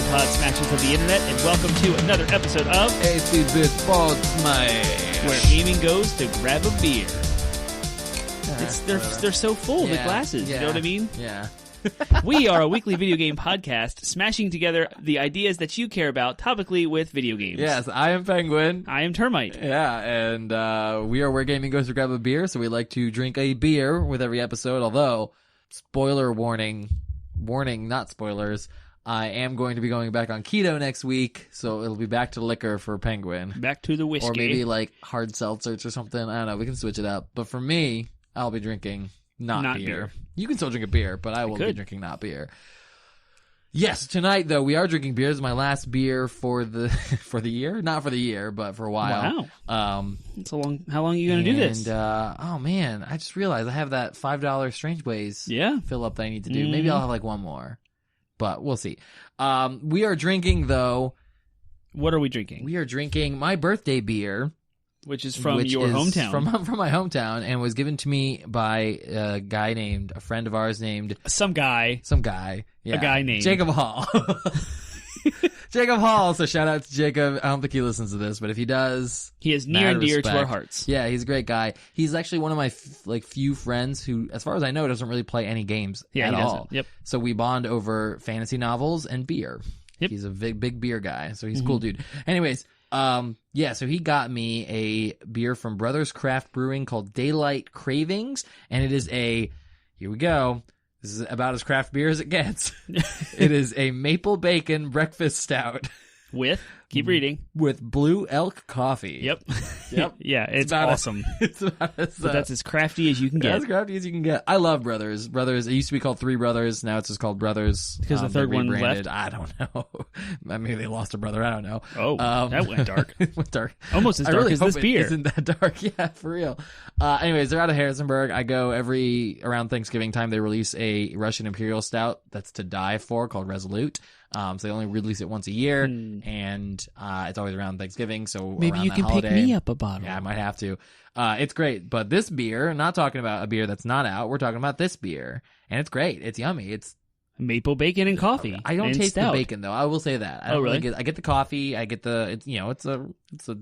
Podsmashers of the internet, and welcome to another episode of 8-bit Podsmash, where gaming goes to grab a beer. They're so full, the glasses, you know what I mean? Yeah. We are a weekly video game podcast, smashing together the ideas that you care about topically with video games. Yes, I am Penguin. I am Termite. Yeah, and we are where gaming goes to grab a beer, so we like to drink a beer with every episode, although, spoiler warning, not spoilers, I am going to be going back on keto next week, so it'll be back to liquor for Penguin. Back to the whiskey. Or maybe like hard seltzers or something. I don't know, we can switch it up. But for me, I'll be drinking not beer. You can still drink a beer, but I will be drinking not beer. Yes, tonight though we are drinking beer. This is my last beer for the year, not for the year, but for a while. Wow. It's a long. How long are you going to do this? And oh man, I just realized I have that $5 Strange Ways fill up that I need to do. Mm-hmm. Maybe I'll have like one more, but we'll see. We are drinking though. What are we drinking? We are drinking my birthday beer. Which is from your hometown. From my hometown, and was given to me by a friend of ours named... Some guy. Yeah. A guy named... Jacob Hall. Jacob Hall, so shout out to Jacob. I don't think he listens to this, but if he does... He is near and dear to our hearts. Yeah, he's a great guy. He's actually one of my few friends who, as far as I know, doesn't really play any games at all. Yep. So we bond over fantasy novels and beer. Yep. He's a big beer guy, so he's a cool dude. Anyways... so he got me a beer from Brothers Craft Brewing called Daylight Cravings, and it is here we go. This is about as craft beer as it gets. It is a maple bacon breakfast stout. Keep reading. With Blue Elk coffee. Yep. Yeah, it's about awesome. It's about but that's as crafty as you can get. As crafty as you can get. I love Brothers. It used to be called Three Brothers. Now it's just called Brothers. Because the third one left? I don't know. Maybe they lost a brother. I don't know. Oh, that went dark. It went dark. Almost as dark as this beer. Isn't that dark? Yeah, for real. Anyways, they're out of Harrisonburg. I go around Thanksgiving time, they release a Russian Imperial Stout that's to die for called Resolute. So they only release it once a year, and it's always around Thanksgiving. So maybe you can pick me up a bottle. Yeah, I might have to. It's great, but this beer, not talking about a beer that's not out. We're talking about this beer, and it's great. It's yummy. It's maple bacon and coffee. I don't taste stout. the bacon though. I will say that. I don't really I get the coffee. I get the. It's a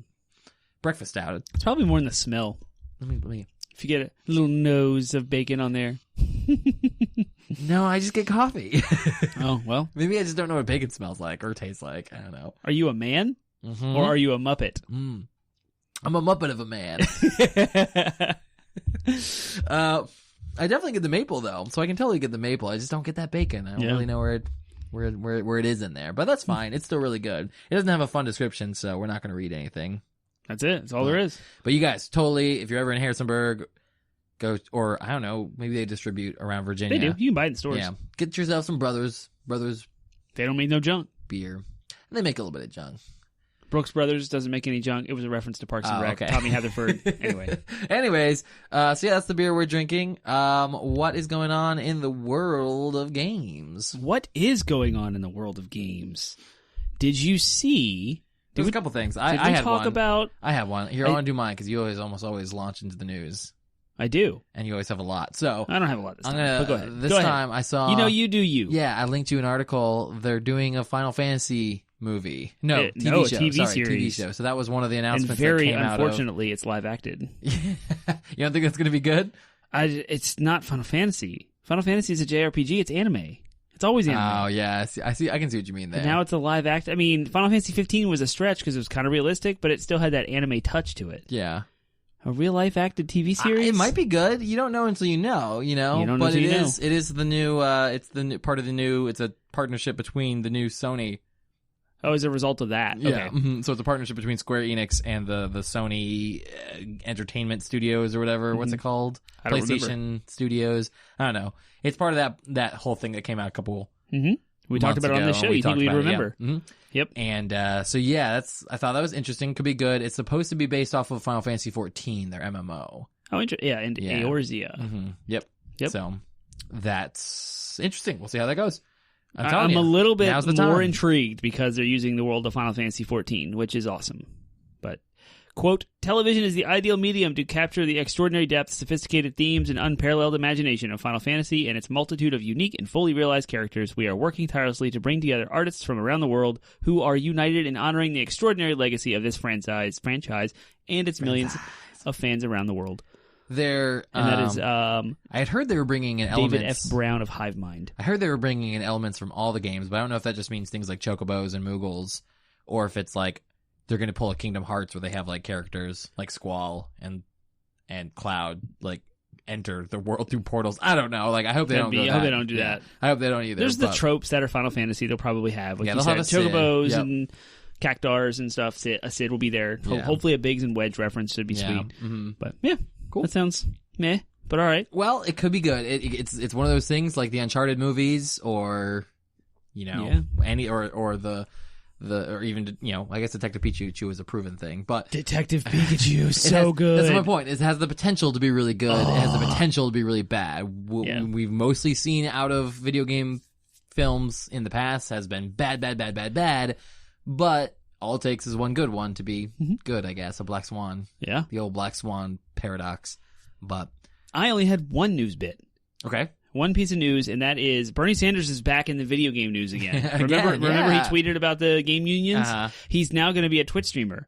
breakfast stout. It's probably more in the smell. Let me. If you get a little nose of bacon on there. No, I just get coffee. Oh, well. Maybe I just don't know what bacon smells like or tastes like. I don't know. Are you a man? Mm-hmm. Or are you a Muppet? I'm a Muppet of a man. I definitely get the maple, though. So I can totally get the maple. I just don't get that bacon. I don't really know where it is in there. But that's fine. It's still really good. It doesn't have a fun description, so we're not going to read anything. That's it. That's all there is. But you guys, totally, if you're ever in Harrisonburg... Go, or I don't know, maybe they distribute around Virginia. They do. You can buy it in stores. Yeah. Get yourself some Brothers. They don't make no junk. Beer. And they make a little bit of junk. Brooks Brothers doesn't make any junk. It was a reference to Parks and Rec. Okay. Tommy Haverford. Anyway. Anyways, so yeah, that's the beer we're drinking. What is going on in the world of games? What is going on in the world of games? Did you see... There's a couple things. I had one. Here, I want to do mine because you almost always launch into the news. I do. And you always have a lot. So I don't have a lot this time. But go ahead. This time I saw... you do you. Yeah, I linked you an article. They're doing a Final Fantasy movie. No, TV show. TV show. So that was one of the announcements that came out of... And very unfortunately, it's live acted. You don't think that's going to be good? It's not Final Fantasy. Final Fantasy is a JRPG. It's anime. It's always anime. Oh, yeah. I see. I can see what you mean there. But now it's a live act. I mean, Final Fantasy 15 was a stretch because it was kind of realistic, but it still had that anime touch to it. Yeah. A real-life acted TV series? It might be good. You don't know until you know, You don't know until you know. It is the new, it's the new, part of the new, it's a partnership between the new Sony. Oh, as a result of that. Yeah. Okay. Mm-hmm. So it's a partnership between Square Enix and the Sony Entertainment Studios or whatever. Mm-hmm. What's it called? I don't PlayStation remember. Studios. I don't know. It's part of that whole thing that came out a couple We talked about it on the show. You think we'd remember? Yeah. Mm-hmm. Yep. And so yeah, I thought that was interesting. Could be good. It's supposed to be based off of Final Fantasy 14, their MMO. Oh, interesting. Yeah, and Eorzea. Mm-hmm. Yep. So that's interesting. We'll see how that goes. I'm a little bit more intrigued because they're using the world of Final Fantasy 14, which is awesome. But Quote, television is the ideal medium to capture the extraordinary depth, sophisticated themes, and unparalleled imagination of Final Fantasy and its multitude of unique and fully realized characters. We are working tirelessly to bring together artists from around the world who are united in honoring the extraordinary legacy of this franchise and its millions of fans around the world. That is, I had heard they were bringing in elements. David F. Brown of Hivemind. I heard they were bringing in elements from all the games, but I don't know if that just means things like Chocobos and Moogles, or if it's like they're going to pull a Kingdom Hearts where they have like characters like Squall and Cloud like enter the world through portals. I don't know. Like I hope they don't. I hope they don't do that. I hope they don't either. There's the tropes that are Final Fantasy. They'll probably have. Like yeah, you they'll said, have a Chocobos Sid. and Cactars and stuff. A Sid will be there. Yeah. Hopefully a Biggs and Wedge reference should be sweet. Mm-hmm. But yeah, cool. That sounds meh, but all right. Well, it could be good. It's one of those things like the Uncharted movies, or any or the or even I guess Detective Pikachu is a proven thing, but Detective Pikachu so good. That's my point. It has the potential to be really good. It has the potential to be really bad. We've mostly seen out of video game films in the past has been bad, but all it takes is one good one to be good, I guess. A Black Swan. Yeah. The old Black Swan paradox. But I only had one news bit. Okay. One piece of news, and that is Bernie Sanders is back in the video game news again. Remember he tweeted about the game unions? He's now going to be a Twitch streamer.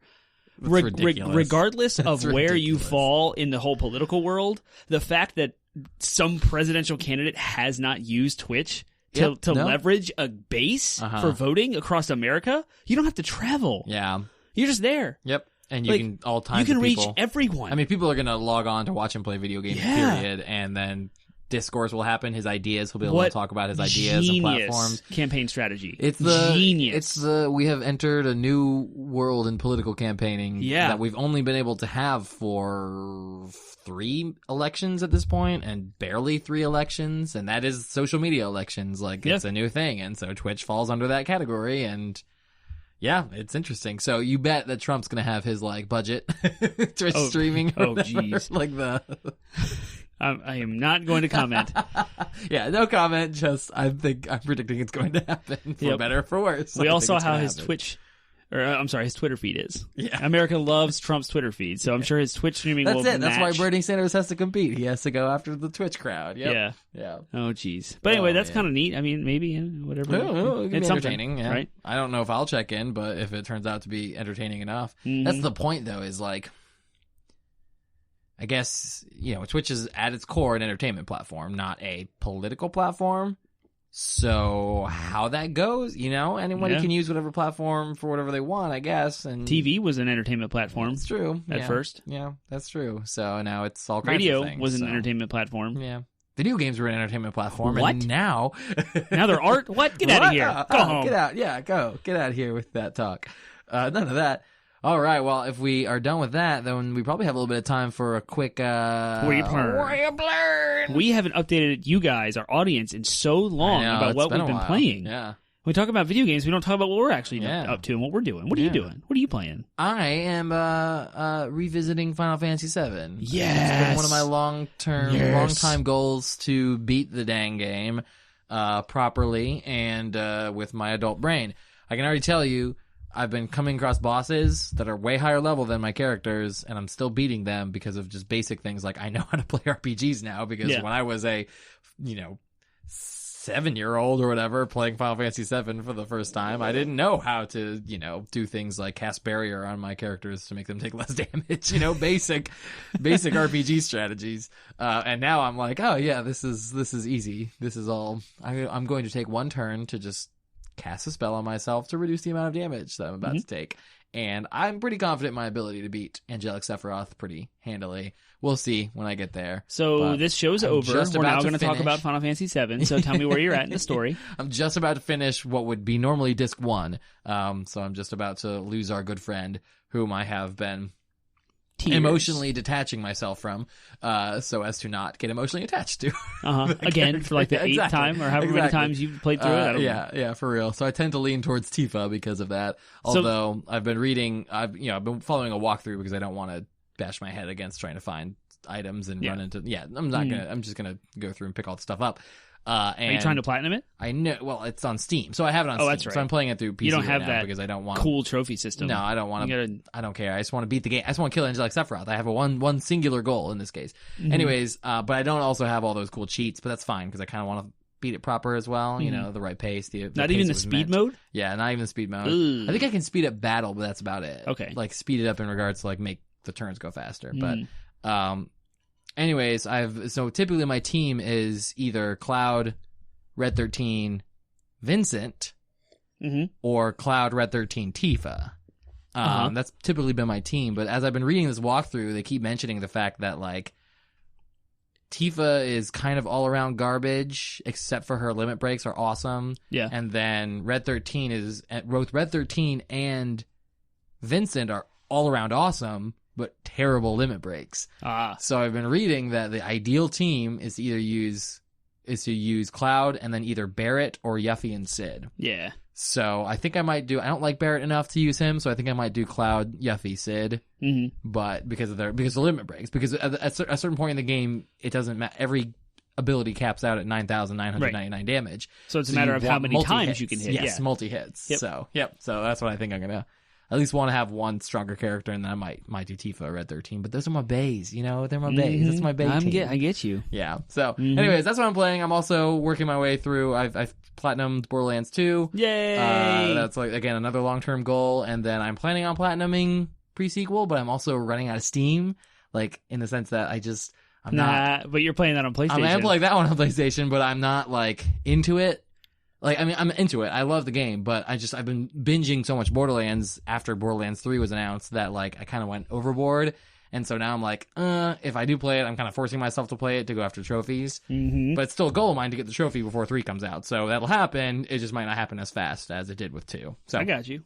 Regardless of where you fall in the whole political world, the fact that some presidential candidate has not used Twitch to leverage a base for voting across America, you don't have to travel. Yeah. You're just there. Yep. And you can all kinds you can of reach people. Everyone. I mean, people are going to log on to watch him play video games, period, and then discourse will happen. His ideas, he'll be able to talk about his ideas and platforms. Campaign strategy. It's genius. We have entered a new world in political campaigning that we've only been able to have for 3 elections at this point, and barely 3 elections, and that is social media elections. Like it's a new thing, and so Twitch falls under that category, and yeah, it's interesting. So you bet that Trump's going to have his like budget Twitch streaming. Oh, jeez. Like the. I am not going to comment. Yeah, no comment. Just I'm predicting it's going to happen for better or for worse. We all saw how his Twitch, his Twitter feed is. Yeah, America loves Trump's Twitter feed, so I'm sure his Twitch streaming will match. That's why Bernie Sanders has to compete. He has to go after the Twitch crowd. Yep. Yeah. Oh, jeez. But anyway, that's kind of neat. I mean, maybe whatever. It can it's be entertaining. Yeah. Right? I don't know if I'll check in, but if it turns out to be entertaining enough, that's the point. Though, is like. I guess, Twitch is at its core an entertainment platform, not a political platform. So how that goes, anybody can use whatever platform for whatever they want, I guess. And TV was an entertainment platform. That's true. At first. Yeah, that's true. So now it's all kinds Radio of things. was an entertainment platform. Yeah. Video games were an entertainment platform. What? And now they're art? What? Get out of here. Go home. Get out. Yeah, go. Get out of here with that talk. None of that. All right, well, if we are done with that, then we probably have a little bit of time for a quick... Where you blurred? We haven't updated you guys, our audience, in so long about what we've been playing. Yeah. When we talk about video games, we don't talk about what we're actually up to and what we're doing. What are you doing? What are you playing? I am revisiting Final Fantasy VII. Yes! It's been one of my long-time goals to beat the dang game properly and with my adult brain. I can already tell you, I've been coming across bosses that are way higher level than my characters, and I'm still beating them because of just basic things like I know how to play RPGs now, because when I was a, 7-year-old or whatever playing Final Fantasy VII for the first time, I didn't know how to, do things like cast barrier on my characters to make them take less damage, basic RPG strategies. And now I'm like, oh yeah, this is easy. This is all, I'm going to take one turn to just cast a spell on myself to reduce the amount of damage that I'm about to take. And I'm pretty confident in my ability to beat Angelic Sephiroth pretty handily. We'll see when I get there. So this show's over. We're now going to talk about Final Fantasy VII. So tell me where you're at in the story. I'm just about to finish what would be normally Disc 1. So I'm just about to lose our good friend, whom I have been emotionally detaching myself from, so as to not get emotionally attached to. Again, for like the 8th time or however many times you've played through it. I don't know. Yeah, for real. So I tend to lean towards Tifa because of that. Although I've been reading, I've been following a walkthrough because I don't want to bash my head against trying to find items and run into. Yeah, I'm not gonna. I'm just gonna go through and pick all the stuff up. Are you trying to platinum it? I know. Well, it's on Steam, so I have it on Steam. That's right. So I'm playing it through PC. You don't have now that because I don't want cool trophy system. No, I don't want to. I don't care. I just want to beat the game. I just want to kill Angelic Sephiroth. I have a one singular goal in this case. Anyways, but I don't also have all those cool cheats. But that's fine because I kind of want to beat it proper as well. You know, the right pace. The not pace even the speed mode. Yeah, not even the speed mode. Ugh. I think I can speed up battle, but that's about it. Okay, like speed it up in regards to like make the turns go faster. But anyways, so typically my team is either Cloud, Red 13, Vincent, or Cloud, Red 13, Tifa. That's typically been my team, but as I've been reading this walkthrough, they keep mentioning the fact that like Tifa is kind of all around garbage, except for her limit breaks are awesome. Yeah, and then Red 13 is both Red 13 and Vincent are all around awesome, but terrible limit breaks. So I've been reading that the ideal team is to either use Cloud and then either Barrett or Yuffie and Sid. Yeah. So I think I might do. I don't like Barrett enough to use him, so I think I might do Cloud, Yuffie, Sid. But because of limit breaks, because at a certain point in the game, it doesn't matter. Every ability caps out at 9,999 damage. So it's a matter of how many times you can hit. Yes, multi hits. Yep. So that's what I think I'm gonna. At least want to have one stronger character, and then I might do Tifa Red 13. But those are my bays, you know? They're my bays. That's my bay team. I get you. Yeah. So, anyways, that's what I'm playing. I'm also working my way through. I've platinumed Borderlands 2. Yay! That's, like, again, another long-term goal. And then I'm planning on platinuming pre-sequel, but I'm also running out of Steam. Like, in the sense that I'm not... But you're playing that on PlayStation. I'm playing that one on PlayStation, but I'm not, like, into it. Like, I mean, I'm into it. I love the game, but I've been binging so much Borderlands after Borderlands 3 was announced that, like, I kind of went overboard. And so now I'm like, if I do play it, I'm kind of forcing myself to play it to go after trophies. But it's still a goal of mine to get the trophy before 3 comes out. So that'll happen. It just might not happen as fast as it did with 2. So I got you.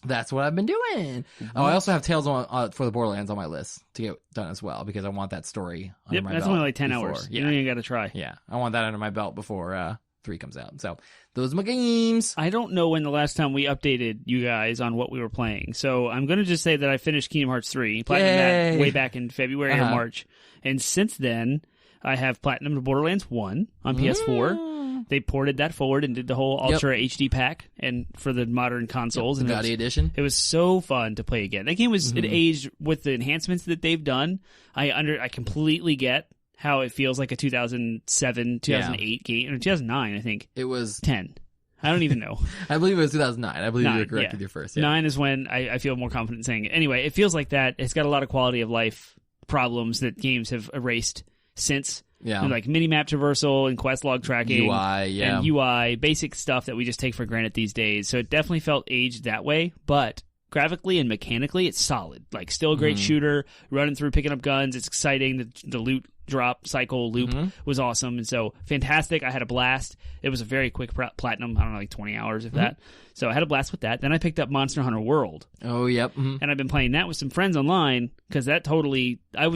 That's what I've been doing. Oh, I also have Tales for the Borderlands on my list to get done as well because I want that story under my belt. That's only like 10 hours. Yeah. You don't even got to try. Yeah, I want that under my belt before 3 comes out. So those are my games. I don't know when the last time we updated you guys on what we were playing. So I'm going to just say that I finished Kingdom Hearts 3, platinumed that way back in February or March. And since then, I have platinumed Borderlands 1 on PS4. They ported that forward and did the whole Ultra HD pack and for the modern consoles. The Gaudi edition. It was so fun to play again. That game was it aged with the enhancements that they've done. I completely get how it feels like a 2007, 2008 game, or 2009, I think. It was 10. I don't even know. I believe it was 2009. I believe you were correct with your first. Yeah. 9 is when I feel more confident saying it. Anyway, it feels like that. It's got a lot of quality of life problems that games have erased since. Yeah. Like mini-map traversal and quest log tracking. UI, and UI, basic stuff that we just take for granted these days. So it definitely felt aged that way, but graphically and mechanically, it's solid. Like, still a great shooter, running through, picking up guns. It's exciting. The loot drop cycle loop was awesome. And so, fantastic. I had a blast. It was a very quick platinum. I don't know, like 20 hours, if that. So, I had a blast with that. Then I picked up Monster Hunter World. Oh, yep. And I've been playing that with some friends online, because that totally... I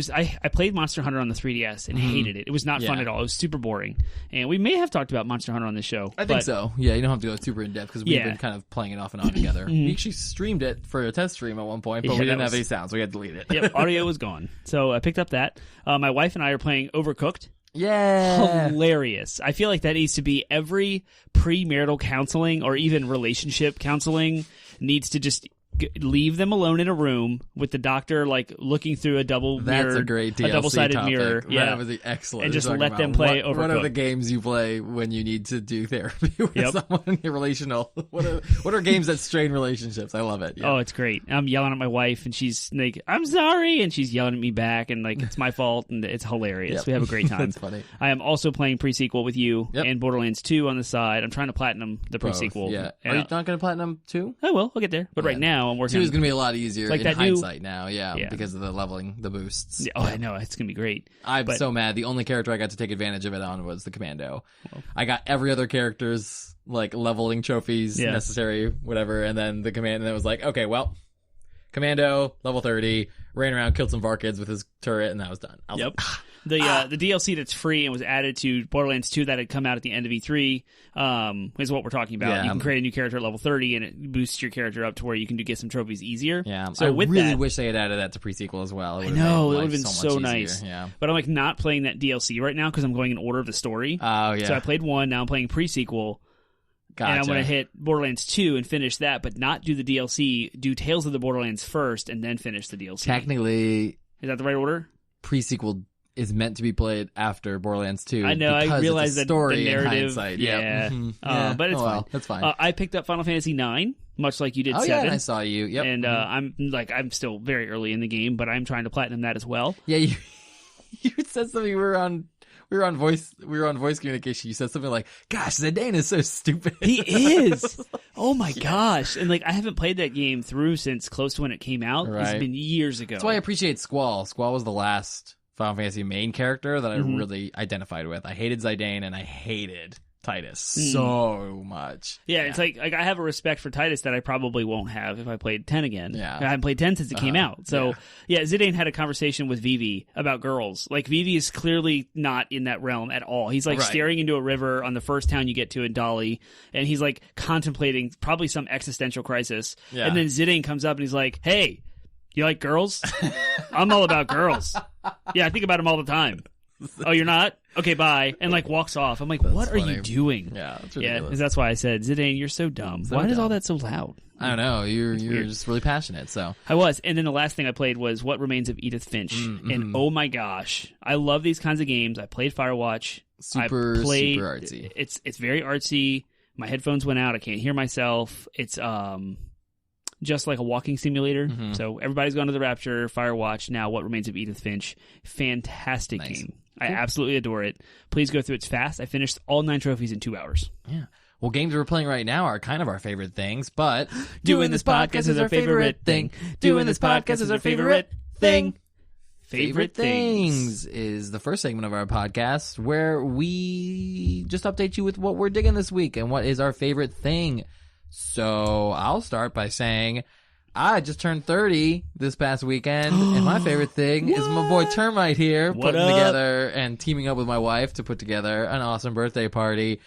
played Monster Hunter on the 3DS and hated it. It was not fun at all. It was super boring. And we may have talked about Monster Hunter on this show. I think so. Yeah, you don't have to go super in-depth, because we've been kind of playing it off and on together. We actually streamed it for a test stream at one point, but we didn't have any sound, so we had to delete it. Yep, audio was gone. So I picked up that. My wife and I are playing Overcooked. Yeah. Hilarious. I feel like that needs to be every premarital counseling or even relationship counseling needs to just leave them alone in a room with the doctor, like, looking through a double-sided mirror. Yeah, that was excellent. And just let them play Overcooked. What are the games you play when you need to do therapy with someone relational? What are games that strain relationships? I love it. Yeah. Oh, it's great. I'm yelling at my wife, and she's like, "I'm sorry," and she's yelling at me back, and like, it's my fault, and it's hilarious. We have a great time. That's funny. I am also playing pre-sequel with you and Borderlands 2 on the side. I'm trying to platinum the pre-sequel. Yeah. Are you not going to platinum 2? I will. I'll get there. But right now, I'm working 2 is going to be a lot easier like in hindsight now, because of the leveling, the boosts. Yeah, I know. It's going to be great. I'm so mad. The only character I got to take advantage of it on was the Commando. I got every other character's, like, leveling trophies necessary, whatever, and then the Commando, and it was like, okay, well, Commando, level 30, ran around, killed some Varkids with his turret, and that was done. I was like, The DLC that's free and was added to Borderlands 2 that had come out at the end of E3 is what we're talking about. Yeah. You can create a new character at level 30, and it boosts your character up to where you can get some trophies easier. Yeah, so I with really that, wish they had added that to pre-sequel as well. I know, it would have been so much nice. easier. Yeah. But I'm like not playing that DLC right now because I'm going in order of the story. Oh, yeah. So I played 1, now I'm playing pre-sequel. Gotcha. And I'm going to hit Borderlands 2 and finish that, but not do the DLC, do Tales of the Borderlands first, and then finish the DLC. Technically, is that the right order? Pre-sequel is meant to be played after Borderlands 2. I know, I realize that story the narrative. in hindsight. Yeah. Mm-hmm. But it's fine. Well, that's fine. I picked up Final Fantasy 9, much like you did 7. Yeah, and I saw you. Yep. And I'm still very early in the game, but I'm trying to platinum that as well. Yeah, you said something. We were on voice communication. You said something like, "Gosh, Zidane is so stupid." He is. Oh my gosh! And I haven't played that game through since close to when it came out. Right. It's been years ago. That's why I appreciate Squall. Squall was the last Final Fantasy main character that I really identified with. I hated Zidane and I hated Titus so much. Yeah, it's like I have a respect for Titus that I probably won't have if I played 10 again. Yeah. I haven't played 10 since it came out. So, Zidane had a conversation with Vivi about girls. Vivi is clearly not in that realm at all. He's staring into a river on the first town you get to in Dali, and he's contemplating probably some existential crisis. Yeah. And then Zidane comes up and he's like, "Hey, you like girls? I'm all about girls. Yeah, I think about them all the time. Oh, you're not? Okay, bye." And walks off. I'm like, what are you doing? Yeah, that's ridiculous. Yeah, that's why I said, Zidane, you're so dumb. Why is all that so loud? I don't know. You're just really passionate. So I was. And then the last thing I played was What Remains of Edith Finch. And oh my gosh, I love these kinds of games. I played Firewatch. Super artsy. It's very artsy. My headphones went out. I can't hear myself. It's just like a walking simulator. So everybody's gone to the Rapture, Firewatch, now What Remains of Edith Finch. Fantastic game. I absolutely adore it. Please go through it. It's fast. I finished all 9 trophies in 2 hours. Yeah. Well, games we're playing right now are kind of our favorite things, but doing this podcast is our favorite thing. Doing this podcast is our favorite thing. Favorite Things is the first segment of our podcast where we just update you with what we're digging this week and what is our favorite thing. So I'll start by saying I just turned 30 this past weekend, and my favorite thing is my boy Termite here putting together and teaming up with my wife to put together an awesome birthday party.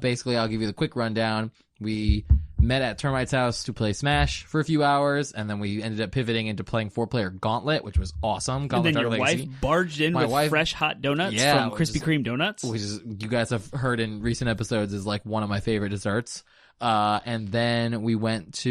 Basically, I'll give you the quick rundown. We met at Termite's house to play Smash for a few hours, and then we ended up pivoting into playing 4-player Gauntlet, which was awesome. Gauntlet and then your wife barged in with fresh hot donuts from Krispy Kreme Donuts. Which is, you guys have heard in recent episodes, is one of my favorite desserts. And then we went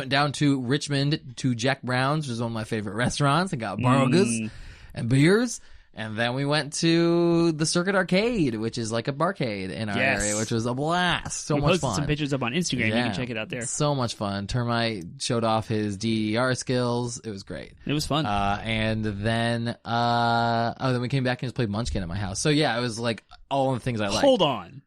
down to Richmond to Jack Brown's, which is one of my favorite restaurants, and got burgers and beers. And then we went to the Circuit Arcade, which is like a barcade in our area, which was a blast. So much fun. We posted some pictures up on Instagram. You can check it out there. So much fun. Termite showed off his DDR skills. It was great. It was fun. And then, then we came back and just played Munchkin at my house. So yeah, it was all the things I liked. Hold on.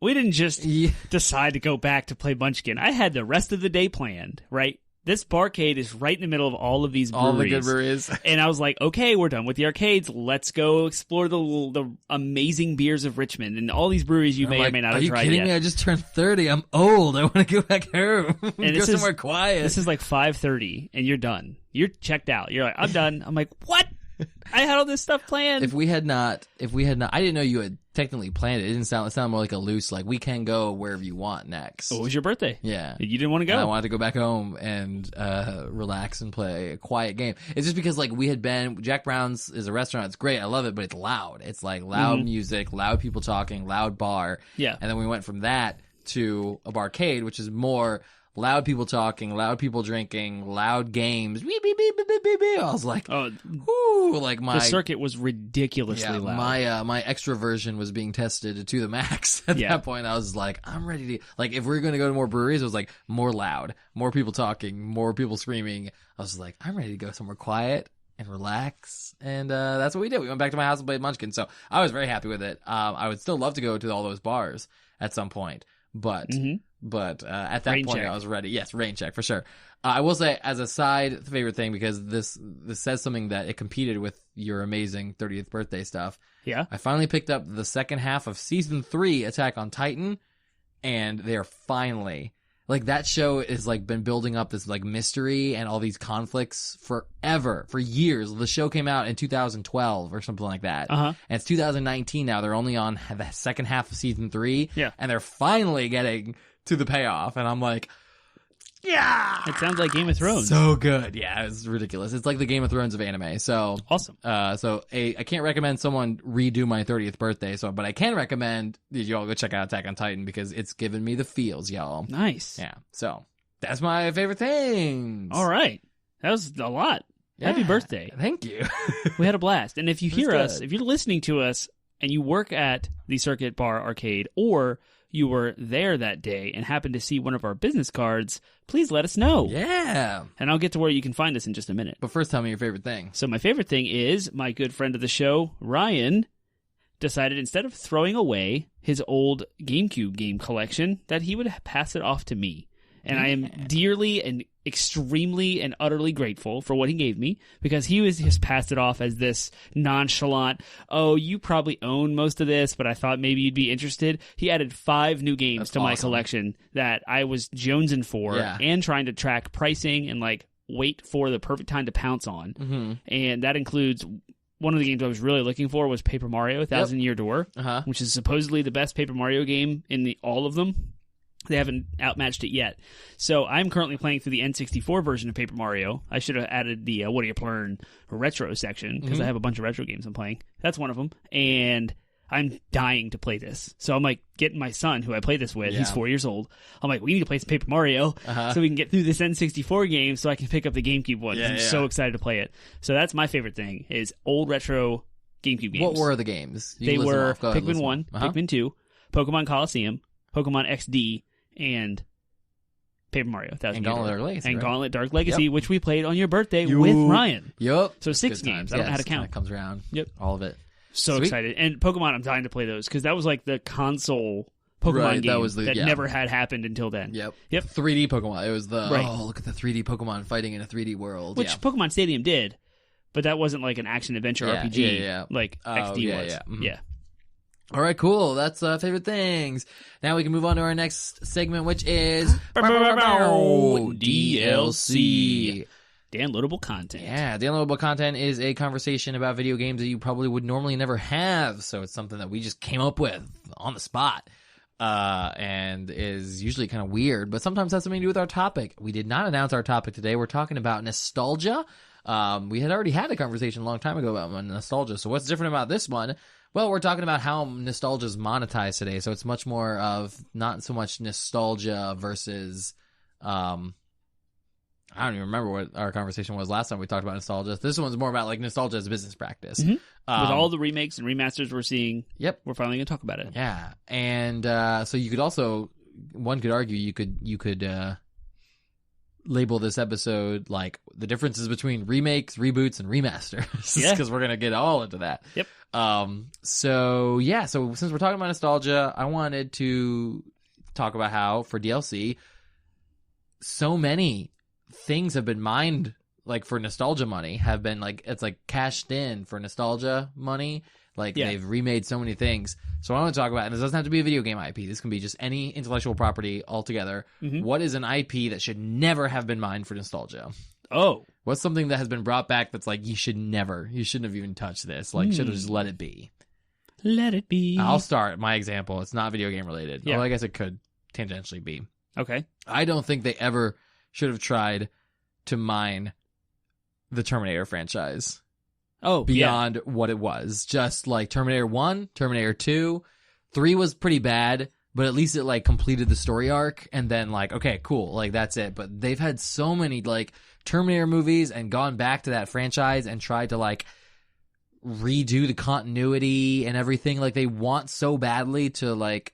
We didn't just decide to go back to play Munchkin. I had the rest of the day planned, right? This barcade is right in the middle of all of these breweries. All the good breweries. And I was like, okay, we're done with the arcades. Let's go explore the amazing beers of Richmond and all these breweries you may or may not have tried yet. Are you kidding me? I just turned 30. I'm old. I want to go back home. And go somewhere quiet. This is 5:30 and you're done. You're checked out. You're like, I'm done. I'm like, what? I had all this stuff planned. If we had not, I didn't know you had technically planned it. It sounded more like a loose, we can go wherever you want next. It was your birthday. Yeah. You didn't want to go. And I wanted to go back home and relax and play a quiet game. It's just because we had been, Jack Brown's is a restaurant. It's great. I love it, but it's loud. It's loud music, loud people talking, loud bar. Yeah. And then we went from that to a barcade, which is more loud people talking, loud people drinking, loud games. Beep, beep, beep, beep, beep, beep, beep. I was like, whoo, the circuit was ridiculously loud. My extroversion was being tested to the max at that point. I was like, I'm ready to, if we're going to go to more breweries, it was more loud, more people talking, more people screaming. I was like, I'm ready to go somewhere quiet and relax. And that's what we did. We went back to my house and played Munchkin. So I was very happy with it. I would still love to go to all those bars at some point, but at that point I was ready. Yes, rain check for sure. I will say, as a side favorite thing, because this says something that it competed with your amazing 30th birthday stuff. Yeah. I finally picked up the second half of Season 3 Attack on Titan, and they are finally, Like, that show is, like, been building up this, like, mystery and all these conflicts forever, for years. The show came out in 2012 or something like that. And it's 2019 now. They're only on the second half of season 3. Yeah. And they're finally getting to the payoff. And I'm like, yeah! It sounds like Game of Thrones. So good. Yeah, it's ridiculous. It's like the Game of Thrones of anime. So awesome. I can't recommend someone redo my 30th birthday. But I can recommend y'all go check out Attack on Titan because it's given me the feels, y'all. Nice. Yeah. So that's my favorite things. All right. That was a lot. Yeah. Happy birthday. Thank you. We had a blast. And if you hear us, if you're listening to us and you work at the Circuit Bar Arcade, or you were there that day and happened to see one of our business cards, please let us know. Yeah. And I'll get to where you can find us in just a minute. But first, tell me your favorite thing. So my favorite thing is my good friend of the show, Ryan, decided instead of throwing away his old GameCube game collection, that he would pass it off to me. And I am dearly and extremely and utterly grateful for what he gave me, because he was just passed it off as this nonchalant, oh, you probably own most of this, but I thought maybe you'd be interested. He added 5 new games to my collection that I was jonesing for and trying to track pricing and like wait for the perfect time to pounce on. And that includes one of the games I was really looking for was Paper Mario: Thousand Year Door, which is supposedly the best Paper Mario game in all of them. They haven't outmatched it yet. So I'm currently playing through the N64 version of Paper Mario. I should have added the What Do You Learn retro section, because I have a bunch of retro games I'm playing. That's one of them. And I'm dying to play this. So I'm like getting my son, who I play this with, he's 4 years old. I'm like, we need to play some Paper Mario so we can get through this N64 game so I can pick up the GameCube one. I'm so excited to play it. So that's my favorite thing, is old retro GameCube games. What were the games? They were Pikmin 1, Pikmin 2, Pokemon Coliseum, Pokemon XD, and Paper Mario. And Gauntlet Dark Legacy. And Gauntlet Dark Legacy, which we played on your birthday with Ryan. Yep. So 6 games. I don't know how to count. It comes around. Yep. All of it. So excited. And Pokemon, I'm dying to play those, because that was like the console Pokemon game that never had happened until then. Yep. 3D Pokemon. It was oh, look at the 3D Pokemon fighting in a 3D world. Which Pokemon Stadium did, but that wasn't like an action-adventure RPG like XD was. Yeah. All right, cool. That's favorite things. Now we can move on to our next segment, which is DLC. Downloadable content. Yeah, downloadable content is a conversation about video games that you probably would normally never have. So it's something that we just came up with on the spot. And is usually kind of weird, but sometimes has something to do with our topic. We did not announce our topic today. We're talking about nostalgia. We had already had a conversation a long time ago about nostalgia. So what's different about this one? Well, we're talking about how nostalgia is monetized today. So it's much more of not so much nostalgia versus, I don't even remember what our conversation was last time we talked about nostalgia. This one's more about like nostalgia as a business practice. With all the remakes and remasters we're seeing, we're finally going to talk about it. Yeah. And so you could also, one could argue you could label this episode like the differences between remakes, reboots, and remasters. Because we're going to get all into that. Yep. So since we're talking about nostalgia, I wanted to talk about how for DLC, so many things have been mined like for nostalgia money, have been like, it's like cashed in for nostalgia money. Like they've remade so many things. So I want to talk about, and this doesn't have to be a video game IP. This can be just any intellectual property altogether. What is an IP that should never have been mined for nostalgia? Oh. What's something that has been brought back that's like, you shouldn't have even touched this. Like, should have just let it be. Let it be. I'll start my example. It's not video game related. Yeah. Well, I guess it could tangentially be. Okay. I don't think they ever should have tried to mine the Terminator franchise. Oh, beyond what it was. Just like Terminator 1, Terminator 2, 3 was pretty bad, but at least it like completed the story arc, and then like, okay, cool, like that's it. But they've had so many like Terminator movies and gone back to that franchise and tried to like redo the continuity and everything. Like they want so badly to like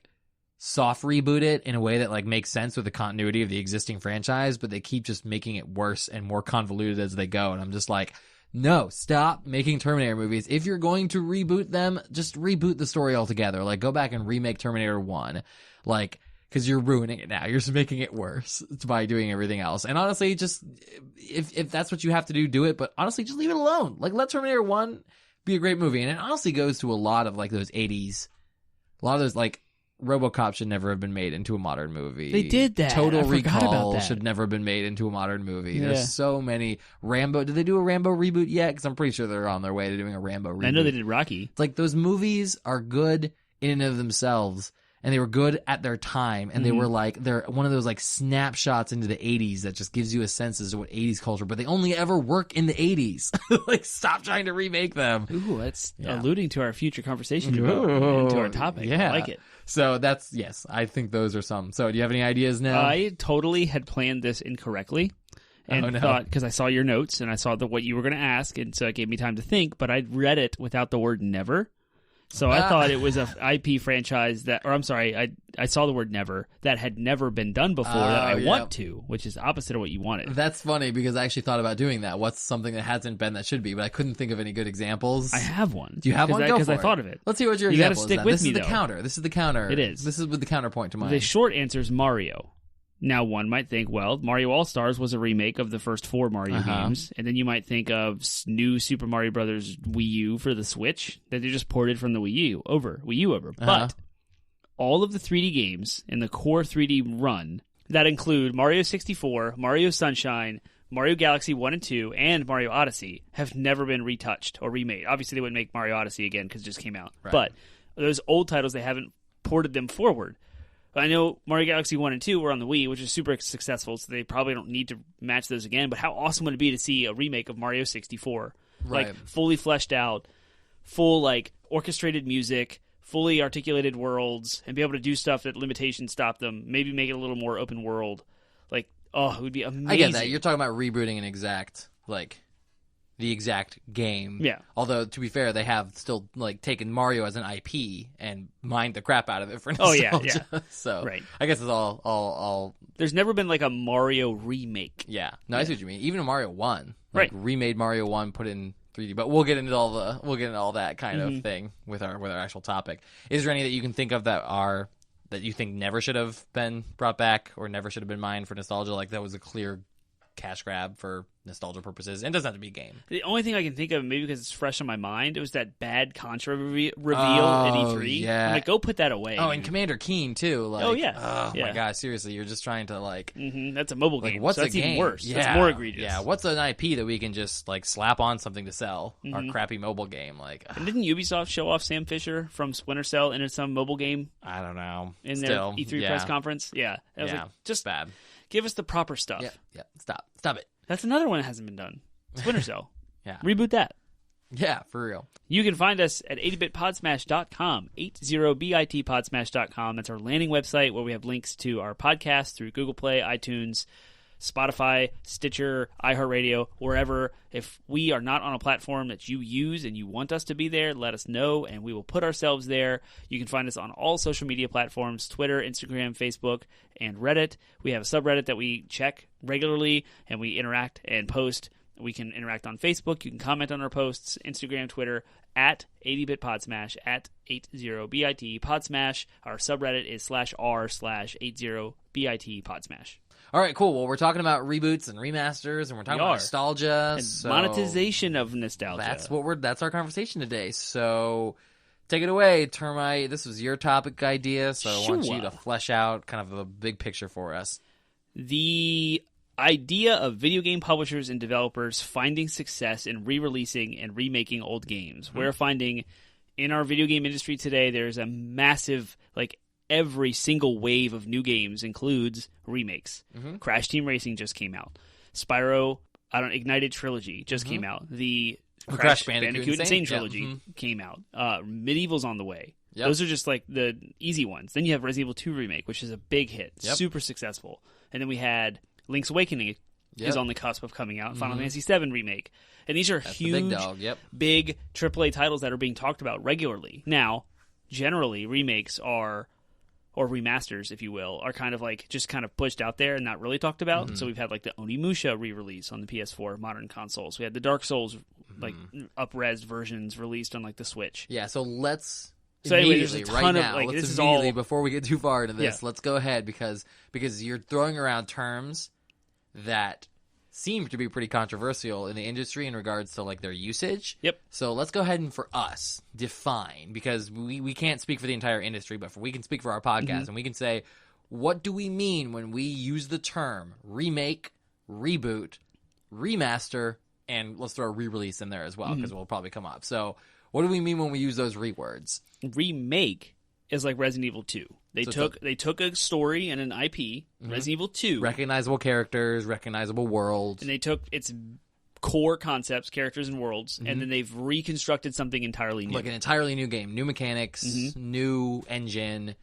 soft reboot it in a way that like makes sense with the continuity of the existing franchise, but they keep just making it worse and more convoluted as they go. And I'm just like, no, stop making Terminator movies. If you're going to reboot them, just reboot the story altogether. Like, go back and remake Terminator 1. Like, because you're ruining it now. You're just making it worse by doing everything else. And honestly, just, if that's what you have to do, do it. But honestly, just leave it alone. Like, let Terminator 1 be a great movie. And it honestly goes to a lot of, like, those 80s. A lot of those, like, RoboCop should never have been made into a modern movie. They did that. Total I forgot about Recall that. should never have been made into a modern movie. Yeah. There's so many. Rambo. Did they do a Rambo reboot yet? Because I'm pretty sure they're on their way to doing a Rambo reboot. I know they did Rocky. It's like those movies are good in and of themselves, and they were good at their time, and they were like, they're one of those like snapshots into the 80s that just gives you a sense as to what 80s culture, but they only ever work in the 80s. Like, stop trying to remake them. Ooh, that's alluding to our future conversation into our topic. Yeah. I like it. So that's, yes, I think those are some. So do you have any ideas now? I totally had planned this incorrectly. And thought, because I saw your notes and I saw what you were going to ask, and so it gave me time to think, but I read it without the word never. So I thought it was a IP franchise I saw the word never that had never been done before that I want to, which is opposite of what you wanted. That's funny because I actually thought about doing that. What's something that hasn't been that should be, but I couldn't think of any good examples. I have one. Do you have one? Because I thought of it. Let's see what your you example is. You got to stick with me, This is the counter. It is. This is with the counterpoint to mine. The short answer is Mario. Now, one might think, well, Mario All-Stars was a remake of the first 4 Mario games, and then you might think of new Super Mario Brothers Wii U for the Switch that they just ported from the Wii U over. But all of the 3D games in the core 3D run that include Mario 64, Mario Sunshine, Mario Galaxy 1 and 2, and Mario Odyssey have never been retouched or remade. Obviously, they wouldn't make Mario Odyssey again because it just came out. Right. But those old titles, they haven't ported them forward. I know Mario Galaxy 1 and 2 were on the Wii, which is super successful, so they probably don't need to match those again. But how awesome would it be to see a remake of Mario 64? Right. Like, fully fleshed out, full, like, orchestrated music, fully articulated worlds, and be able to do stuff that limitations stop them. Maybe make it a little more open world. Like, it would be amazing. I get that. You're talking about rebooting the exact game. Yeah. Although, to be fair, they have still taken Mario as an IP and mined the crap out of it for nostalgia. Oh, yeah. So, right. I guess it's all... There's never been, a Mario remake. Yeah. No, I see what you mean. Even a Mario 1. Right. Remade Mario 1, put in 3D. But we'll get into all that kind of thing with our actual topic. Is there any that you can think of that you think never should have been brought back or never should have been mined for nostalgia? Like, that was a clear cash grab for nostalgia purposes, and it doesn't have to be a game. The only thing I can think of, maybe because it's fresh on my mind, it was that bad Contra reveal at E3. Yeah. I'm like, go put that away. Oh, and Commander Keen too. Oh yeah. Oh my god, seriously, you're just trying to That's a mobile game. What's so that's a game? Even worse. Yeah. That's more egregious. Yeah. What's an IP that we can just slap on something to sell? Our crappy mobile game. And didn't Ubisoft show off Sam Fisher from Splinter Cell in some mobile game? I don't know. In their E3 press conference? Yeah. I was just bad. Give us the proper stuff. Yeah. Stop it. That's another one that hasn't been done. Splinter Cell. Yeah. Reboot that. Yeah, for real. You can find us at 80bitpodsmash.com, 80bitpodsmash.com. That's our landing website where we have links to our podcast through Google Play, iTunes, Spotify, Stitcher, iHeartRadio, wherever. If we are not on a platform that you use and you want us to be there, let us know, and we will put ourselves there. You can find us on all social media platforms, Twitter, Instagram, Facebook, and Reddit. We have a subreddit that we check regularly, and we interact and post. We can interact on Facebook. You can comment on our posts, Instagram, Twitter, at 80bitpodsmash, at 80bitpodsmash. Our subreddit is /r/80bitpodsmash. All right, cool. Well, we're talking about reboots and remasters, and we're talking about nostalgia. And monetization of nostalgia. That's our conversation today. So take it away, Termite. This was your topic idea, so I want you to flesh out kind of a big picture for us. The idea of video game publishers and developers finding success in re-releasing and remaking old games. We're finding in our video game industry today, there's a massive, every single wave of new games includes remakes. Crash Team Racing just came out. Spyro, Ignited Trilogy just came out. The Crash Bandicoot Insane Trilogy came out. Medieval's on the way. Yep. Those are just the easy ones. Then you have Resident Evil 2 Remake, which is a big hit, super successful. And then we had Link's Awakening is on the cusp of coming out. Final Fantasy VII Remake. And these are huge, big AAA titles that are being talked about regularly. Now, generally, remakes or remasters, if you will, are kind of just kind of pushed out there and not really talked about. So we've had the Onimusha re-release on the PS4 modern consoles. We had the Dark Souls up-res versions released on the Switch. Yeah, so let's anyway, there's a ton before we get too far into this, let's go ahead because you're throwing around terms that seem to be pretty controversial in the industry in regards to like their usage. Yep. So let's go ahead and for us define, because we can't speak for the entire industry, but we can speak for our podcast, and we can say, what do we mean when we use the term remake, reboot, remaster, and let's throw a re-release in there as well, because we'll probably come up. So what do we mean when we use those rewords? Remake is like Resident Evil 2. They took a story and an IP, Resident Evil 2. Recognizable characters, recognizable worlds. And they took its core concepts, characters and worlds, and then they've reconstructed something entirely new. Like an entirely new game. New mechanics, new engine,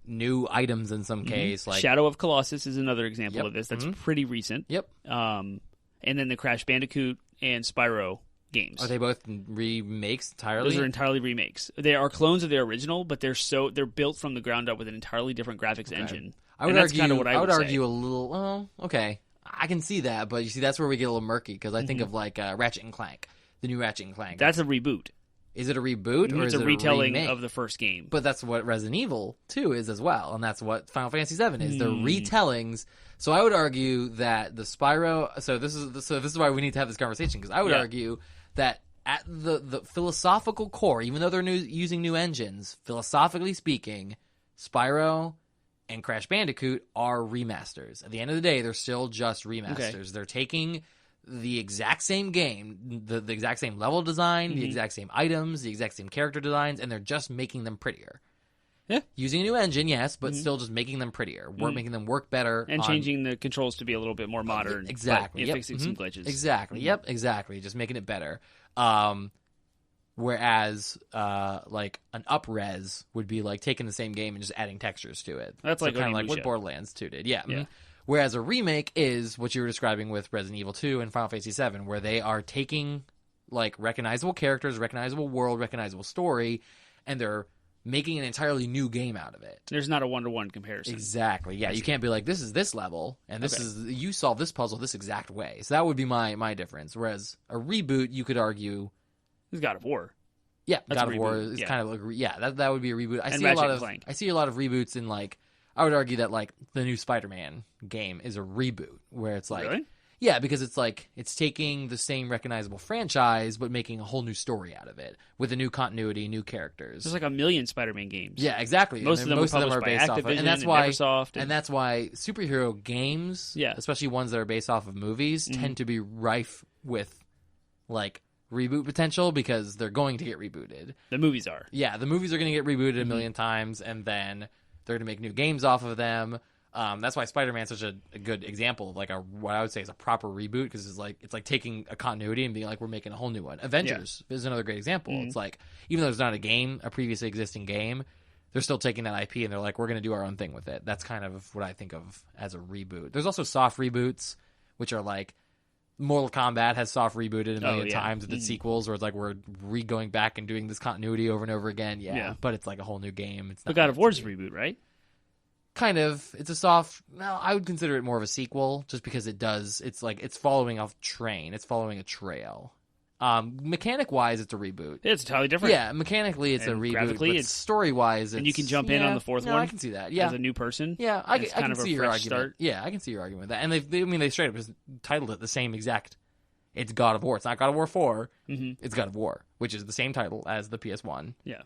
new items in some case. Like Shadow of Colossus is another example of this. That's pretty recent. Yep. And then the Crash Bandicoot and Spyro games. Are they both remakes entirely? Those are entirely remakes. They are clones of the original, but they're built from the ground up with an entirely different graphics engine. I would argue. I would argue a little. Oh, okay, I can see that, but you see, that's where we get a little murky, because I think of like Ratchet and Clank, the new Ratchet and Clank. That's a reboot. Is it a reboot or it's is a it retelling a remake of the first game? But that's what Resident Evil 2 is as well, and that's what Final Fantasy 7 is. They're retellings. So I would argue that the Spyro. So this is why we need to have this conversation, because I would argue that at the philosophical core, even though they're using new engines, philosophically speaking, Spyro and Crash Bandicoot are remasters. At the end of the day, they're still just remasters. Okay. They're taking the exact same game, the exact same level design, the exact same items, the exact same character designs, and they're just making them prettier. Yeah. Using a new engine, yes, but still just making them prettier. Making them work better. And changing the controls to be a little bit more modern. Exactly. Fixing some glitches. Exactly. Yep, exactly. Just making it better. Whereas like an up-res would be like taking the same game and just adding textures to it. That's so like kind of like what Borderlands 2 did. Yeah. Whereas a remake is what you were describing with Resident Evil 2 and Final Fantasy 7, where they are taking like recognizable characters, recognizable world, recognizable story, and they're making an entirely new game out of it. There's not a one-to-one comparison. Exactly. Yeah, you can't be like, this is this level, and this is you solve this puzzle this exact way. So that would be my difference. Whereas a reboot, you could argue, is God of War. Yeah, God of War is kind of like, that would be a reboot. I see a lot of reboots in like. I would argue that like the new Spider-Man game is a reboot, where it's like, yeah, because it's like it's taking the same recognizable franchise but making a whole new story out of it with a new continuity, new characters. There's like a million Spider-Man games. Yeah, exactly. Most of them are based off of, and that's why superhero games, especially ones that are based off of movies, tend to be rife with like reboot potential, because they're going to get rebooted. The movies are. Yeah, the movies are going to get rebooted a million times, and then they're going to make new games off of them. That's why Spider-Man's such a good example of like what I would say is a proper reboot, because it's like taking a continuity and being like, we're making a whole new one. Avengers is another great example. It's like, even though there's not a previously existing game, they're still taking that IP and they're like, we're going to do our own thing with it. That's kind of what I think of as a reboot. There's also soft reboots, which are like Mortal Kombat has soft rebooted a million times with its sequels, where it's like we're going back and doing this continuity over and over again. But it's like a whole new game. It's not but God of War's a reboot, right? Kind of. It's a soft. No, I would consider it more of a sequel, just because it does. It's like it's following a train. It's following a trail. Mechanic wise, it's a reboot. It's entirely different. Yeah, mechanically it's a reboot. But story wise, and you can jump in on the fourth one. I can see that. Yeah, as a new person. Yeah, I can see your argument. Start. Yeah, I can see your argument with that. And they straight up just titled it the same exact. It's God of War. It's not God of War 4. It's God of War, which is the same title as the PS1. Yeah.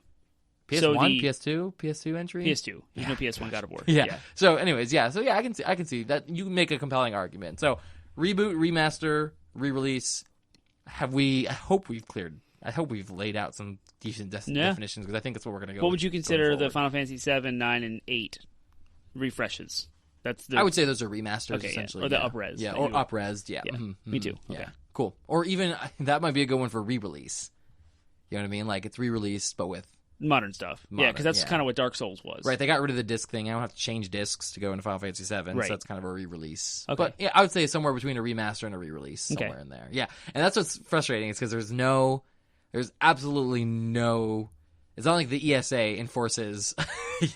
PS1, PS2 entry. PS2. There's no PS1 God of War. Yeah. So, anyways, yeah. So, yeah, I can see that you make a compelling argument. So, reboot, remaster, re-release. I hope we've laid out some decent definitions, because I think that's what we're going to go. What would you consider the Final Fantasy 7, 9, and 8 refreshes? I would say those are remasters, essentially. Or the up-res. Yeah, or up-res, yeah. Me too. Okay. Yeah. Cool. Or even, that might be a good one for re-release. You know what I mean? Like, it's re-released, but with modern stuff. Because that's kind of what Dark Souls was. Right, they got rid of the disc thing. I don't have to change discs to go into Final Fantasy 7, so that's kind of a re-release. Okay. But yeah, I would say somewhere between a remaster and a re-release, somewhere in there. Yeah, and that's what's frustrating, is because there's absolutely no, it's not like the ESA enforces,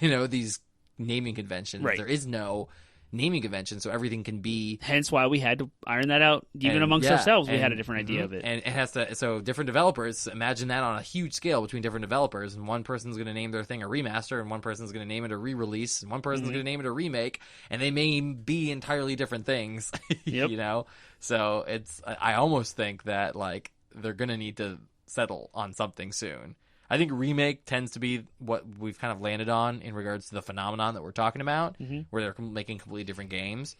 these naming conventions. Right. There is no, naming convention, so everything can be. Hence why we had to iron that out. Even amongst ourselves, we had a different idea of it. And it has to. So different developers, imagine that on a huge scale between different developers, and one person's going to name their thing a remaster, and one person's going to name it a re-release, and one person's going to name it a remake, and they may be entirely different things. Yep. You know, so I almost think that like they're going to need to settle on something soon. I think remake tends to be what we've kind of landed on in regards to the phenomenon that we're talking about, where they're making completely different games.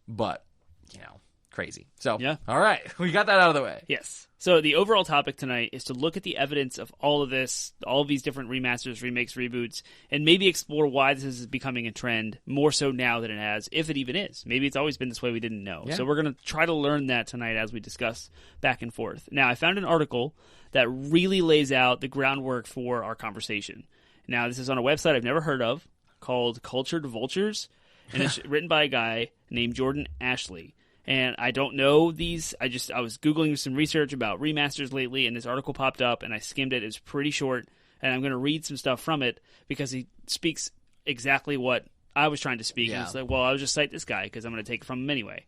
But, you know, crazy. So, all right, we got that out of the way. Yes. So the overall topic tonight is to look at the evidence of all of this, all of these different remasters, remakes, reboots, and maybe explore why this is becoming a trend more so now than it has, if it even is. Maybe it's always been this way, we didn't know. Yeah. So we're going to try to learn that tonight as we discuss back and forth. Now, I found an article that really lays out the groundwork for our conversation. Now, this is on a website I've never heard of called Cultured Vultures, and it's written by a guy named Jordan Ashley. And I don't know these. I was Googling some research about remasters lately, and this article popped up, and I skimmed it. It's pretty short, and I'm going to read some stuff from it because he speaks exactly what I was trying to speak. Yeah. And it's like, well, I'll just cite this guy because I'm going to take it from him anyway.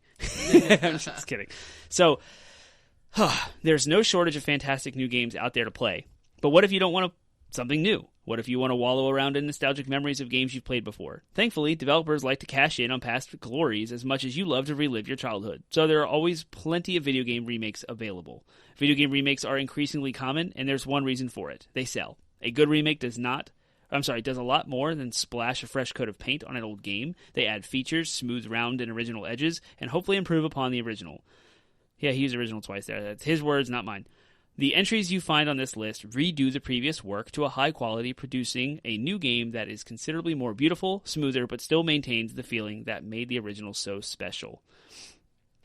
I'm just kidding. So, there's no shortage of fantastic new games out there to play. But what if you don't want something new? What if you want to wallow around in nostalgic memories of games you've played before? Thankfully, developers like to cash in on past glories as much as you love to relive your childhood. So there are always plenty of video game remakes available. Video game remakes are increasingly common, and there's one reason for it. They sell. A good remake does a lot more than splash a fresh coat of paint on an old game. They add features, smooth round and original edges, and hopefully improve upon the original. Yeah, he used original twice there. That's his words, not mine. The entries you find on this list redo the previous work to a high quality, producing a new game that is considerably more beautiful, smoother, but still maintains the feeling that made the original so special.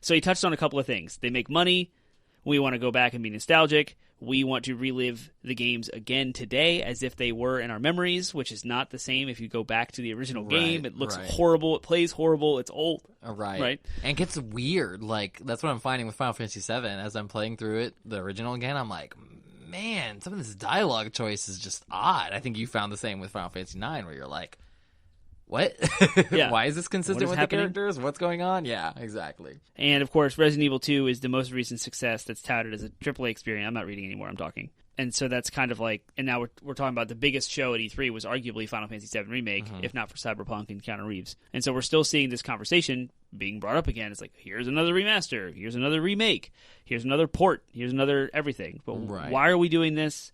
So he touched on a couple of things. They make money. We want to go back and be nostalgic. We want to relive the games again today as if they were in our memories, which is not the same if you go back to the original game. It looks horrible. It plays horrible. It's old. Right. And it gets weird. Like, that's what I'm finding with Final Fantasy VII. As I'm playing through it, the original again, I'm like, man, some of this dialogue choice is just odd. I think you found the same with Final Fantasy IX, where you're like, what? Yeah. Why is this consistent with happening? The characters? What's going on? Yeah, exactly. And, of course, Resident Evil 2 is the most recent success that's touted as a AAA experience. I'm not reading anymore. I'm talking. And so that's kind of like, and now we're talking about the biggest show at E3 was arguably Final Fantasy VII Remake, if not for Cyberpunk and Keanu Reeves. And so we're still seeing this conversation being brought up again. It's like, here's another remaster. Here's another remake. Here's another port. Here's another everything. But why are we doing this?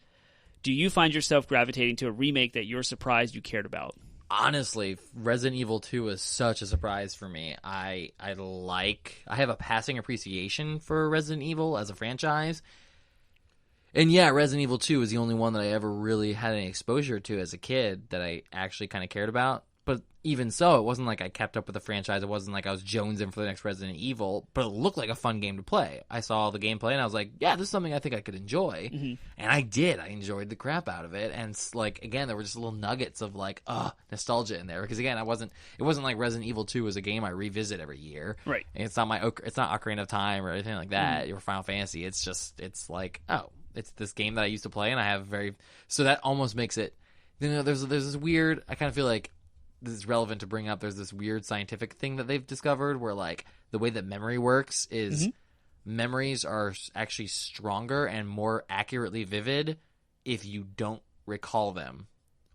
Do you find yourself gravitating to a remake that you're surprised you cared about? Honestly, Resident Evil 2 was such a surprise for me. I have a passing appreciation for Resident Evil as a franchise. And yeah, Resident Evil 2 was the only one that I ever really had any exposure to as a kid that I actually kind of cared about. But even so, it wasn't like I kept up with the franchise. It wasn't like I was jonesing for the next Resident Evil, but it looked like a fun game to play. I saw the gameplay and I was like, yeah, this is something I think I could enjoy. And I did. I enjoyed the crap out of it. And like, again, there were just little nuggets of like, nostalgia in there. Because again, it wasn't like Resident Evil 2 was a game I revisit every year. Right. And it's not Ocarina of Time or anything like that, or Final Fantasy. It's like, it's this game that I used to play and I have so that almost makes it, there's this weird, I kind of feel like, this is relevant to bring up. There's this weird scientific thing that they've discovered where like the way that memory works is memories are actually stronger and more accurately vivid if you don't recall them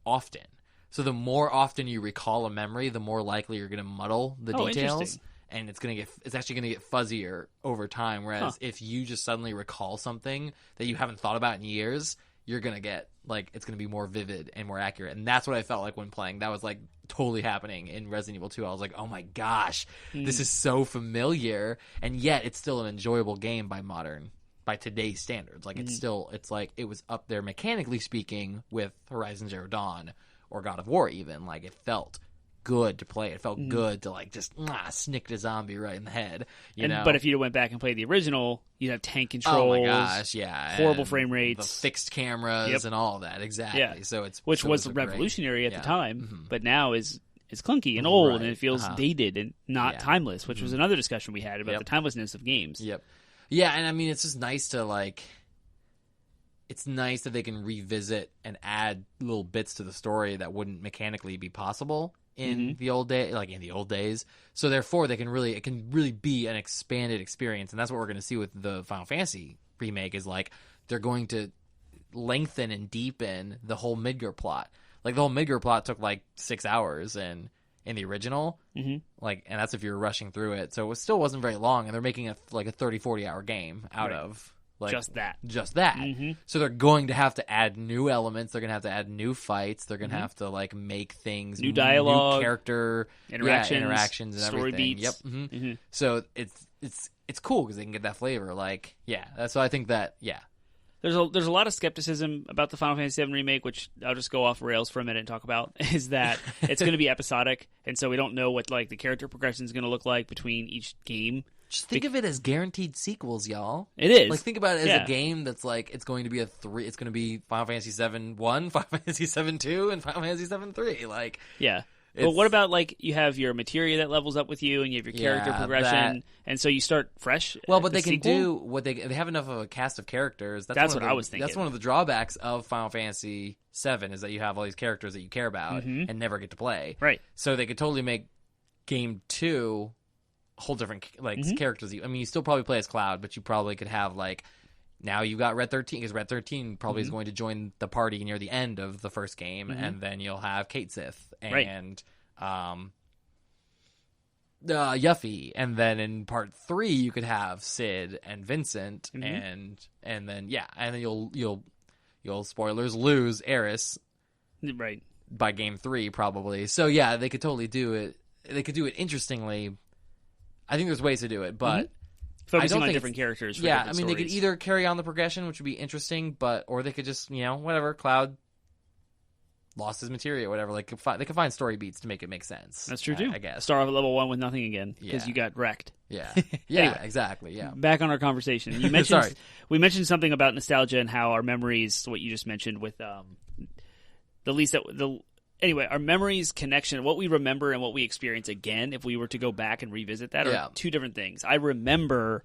often. So the more often you recall a memory, the more likely you're going to muddle the details, and it's actually going to get fuzzier over time. Whereas if you just suddenly recall something that you haven't thought about in years, you're going to get like, it's going to be more vivid and more accurate. And that's what I felt like when playing. That was like totally happening in Resident Evil 2. I was like, oh my gosh, this is so familiar. And yet it's still an enjoyable game by today's standards. Like it's like it was up there mechanically speaking with Horizon Zero Dawn or God of War even. Like it felt good to play. It felt good to like just snick the zombie right in the head. You know? But if you went back and played the original, you'd have tank controls. Oh my gosh, yeah, horrible frame rates, the fixed cameras, and all that. Exactly. Yeah. So which was revolutionary at the time, but now is clunky and old, and it feels dated and not timeless. Which was another discussion we had about the timelessness of games. Yep. Yeah, and I mean it's just nice to like. It's nice that they can revisit and add little bits to the story that wouldn't mechanically be possible in the old days. So therefore, it can really be an expanded experience, and that's what we're going to see with the Final Fantasy remake. Is like they're going to lengthen and deepen the whole Midgar plot. Like the whole Midgar plot took like 6 hours in the original, and that's if you're rushing through it. So it still wasn't very long, and they're making a 30-40 hour game out of like just that. So they're going to have to add new elements. They're going to have to add new fights. They're going to have to like make things new dialogue, new character interactions, and story everything. beats. So it's cool because they can get that flavor. Like that's why I think that There's a lot of skepticism about the Final Fantasy VII Remake, which I'll just go off rails for a minute and talk about, is that it's going to be episodic, and so we don't know what like the character progression is going to look like between each game. Just think of it as guaranteed sequels, y'all. It is. Like, think about it as a game that's like, it's going to be it's going to be Final Fantasy VII 1, Final Fantasy VII 2, and Final Fantasy VII 3. Like, yeah. But what about, like, you have your materia that levels up with you, and you have your character progression, and so you start fresh? Well, but they can do what they have enough of a cast of characters. That's what I was thinking. That's one of the drawbacks of Final Fantasy VII, is that you have all these characters that you care about and never get to play. Right. So they could totally make Game 2 whole different characters. I mean, you still probably play as Cloud, but you probably could have like now you got Red 13, because Red 13 probably is going to join the party near the end of the first game, and then you'll have Kate Sith and Yuffie, and then in part 3 you could have Sid and Vincent, and then you'll spoilers lose Aeris by game 3 probably. So they could totally do it. They could do it interestingly. I think there's ways to do it, but focusing on different characters. For I mean, stories. They could either carry on the progression, which would be interesting, or they could just, whatever, Cloud lost his materia, whatever. Like, they could find story beats to make it make sense. That's true too. I guess start off at level 1 with nothing again because you got wrecked. Yeah, Anyway, exactly. Yeah. Back on our conversation, you mentioned we mentioned something about nostalgia and how our memories, what you just mentioned with Anyway, our memories connection, what we remember and what we experience again, if we were to go back and revisit that, are two different things. I remember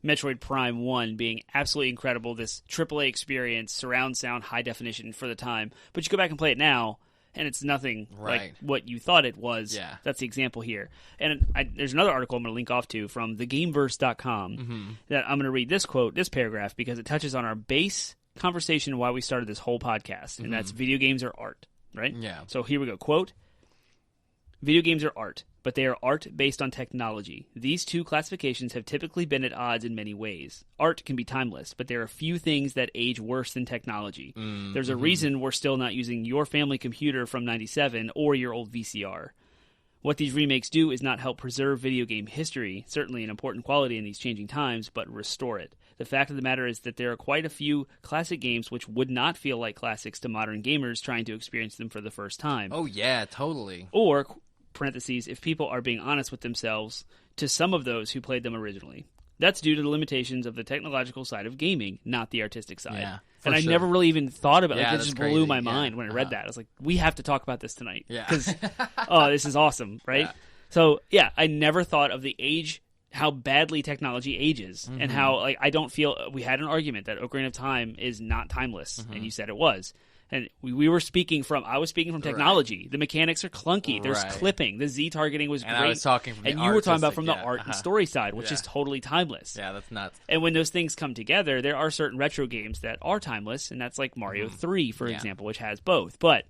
Metroid Prime 1 being absolutely incredible, this AAA experience, surround sound, high definition for the time. But you go back and play it now, and it's nothing like what you thought it was. Yeah. That's the example here. And there's another article I'm going to link off to from thegameverse.com that I'm going to read this paragraph, because it touches on our base conversation why we started this whole podcast, and that's video games are art. Right? Yeah. So here we go. Quote, video games are art, but they are art based on technology. These two classifications have typically been at odds in many ways. Art can be timeless, but there are few things that age worse than technology. There's a reason we're still not using your family computer from 97 or your old VCR. What these remakes do is not help preserve video game history, certainly an important quality in these changing times, but restore it. The fact of the matter is that there are quite a few classic games which would not feel like classics to modern gamers trying to experience them for the first time. Oh, yeah, totally. Or, parentheses, if people are being honest with themselves, to some of those who played them originally. That's due to the limitations of the technological side of gaming, not the artistic side. Yeah, and I never really even thought about it. It just blew my mind when I read that. I was like, we have to talk about this tonight. Yeah. Because, this is awesome, right? Yeah. So, I never thought of the age, how badly technology ages, and how, I don't feel, we had an argument that Ocarina of Time is not timeless, and you said it was. And I was speaking from technology. Right. The mechanics are clunky. There's clipping. The Z targeting was great. I was talking from and you were talking about from the art and story side, which is totally timeless. Yeah, that's nuts. And when those things come together, there are certain retro games that are timeless, and that's like Mario 3, for example, which has both. But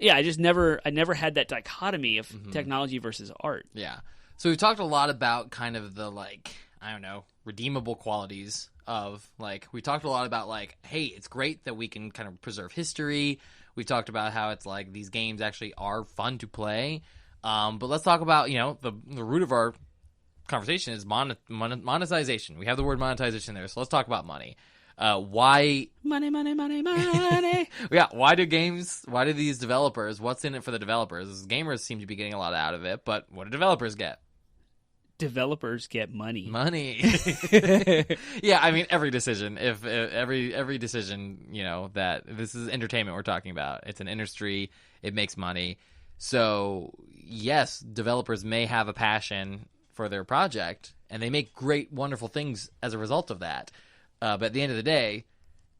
I never had that dichotomy of technology versus art. Yeah. So we talked a lot about kind of the redeemable qualities of we talked a lot about hey, it's great that we can kind of preserve history. We talked about how it's these games actually are fun to play. But let's talk about, the root of our conversation is monetization. We have the word monetization there. So let's talk about money. Why money? Yeah, why do these developers, what's in it for the developers? Gamers seem to be getting a lot out of it, but what do developers get? Developers get money. Yeah, I mean every decision, if every decision, that this is entertainment we're talking about. It's an industry, it makes money. So, yes, developers may have a passion for their project and they make great wonderful things as a result of that. But at the end of the day,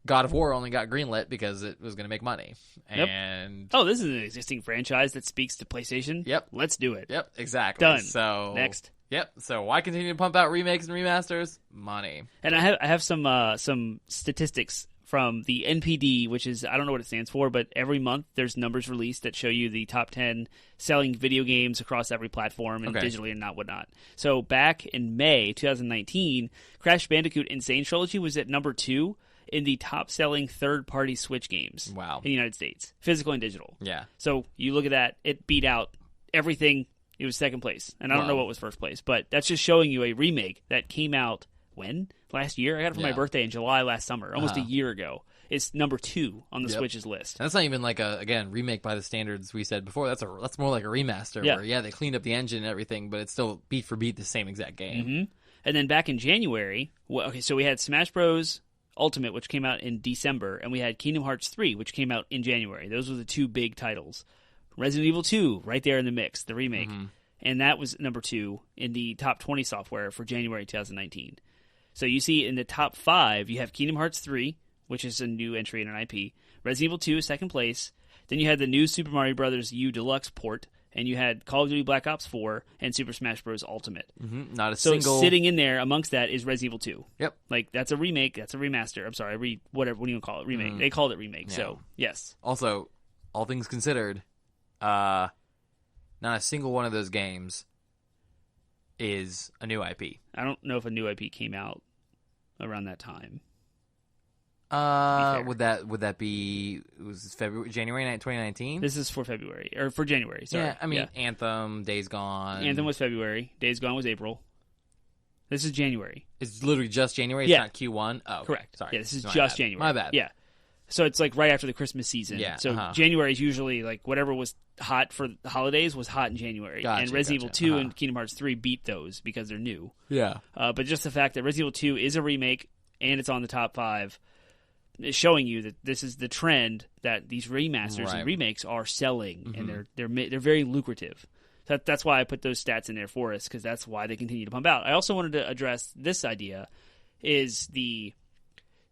God of War only got greenlit because it was going to make money. And oh, this is an existing franchise that speaks to PlayStation. Yep, let's do it. Yep, exactly. Done. So next. Yep. So why continue to pump out remakes and remasters? Money. And I have some statistics from the NPD, which is, I don't know what it stands for, but every month there's numbers released that show you the top 10 selling video games across every platform and digitally and whatnot. So back in May 2019, Crash Bandicoot Insane Trilogy was at number 2 in the top-selling third-party Switch games. Wow. In the United States, physical and digital. Yeah. So you look at that, it beat out everything. It was second place, and I don't know what was first place, but that's just showing you a remake that came out when? Last year? I got it for my birthday in July last summer, almost a year ago. It's number 2 on the Switch's list. And that's not even like a, again, remake by the standards we said before. That's more like a remaster where, they cleaned up the engine and everything, but it's still beat for beat the same exact game. Mm-hmm. And then back in January, so we had Smash Bros. Ultimate, which came out in December, and we had Kingdom Hearts 3, which came out in January. Those were the 2 big titles. Resident Evil 2, right there in the mix, the remake. Mm-hmm. And that was number 2 in the top 20 software for January 2019. So you see in the top 5, you have Kingdom Hearts 3, which is a new entry in an IP. Resident Evil 2 is second place. Then you had the new Super Mario Bros. U Deluxe port, and you had Call of Duty Black Ops 4 and Super Smash Bros. Ultimate. Mm-hmm. Not a so single... sitting in there amongst that is Resident Evil 2. Yep. Like, that's a remake, that's a remaster. I'm sorry, whatever, what do you call it? Remake. They called it remake, so yes. Also, all things considered, not a single one of those games is a new IP. I don't know if a new IP came out around that time. Would that be, it was January 2019? This is for February, or for January, sorry. Yeah, I mean, Anthem, Days Gone. Anthem was February, Days Gone was April. This is January. It's literally just January? It's not Q1? Oh, okay. Correct. Sorry. Yeah, this is just January. My bad. Yeah. So it's like right after the Christmas season. Yeah. So January is usually like whatever was hot for the holidays was hot in January. Gotcha, and Resident Evil 2 and Kingdom Hearts 3 beat those because they're new. Yeah. But just the fact that Resident Evil 2 is a remake and it's on the top 5 is showing you that this is the trend that these remasters and remakes are selling, and they're very lucrative. That's why I put those stats in there for us, because that's why they continue to pump out. I also wanted to address this idea, is the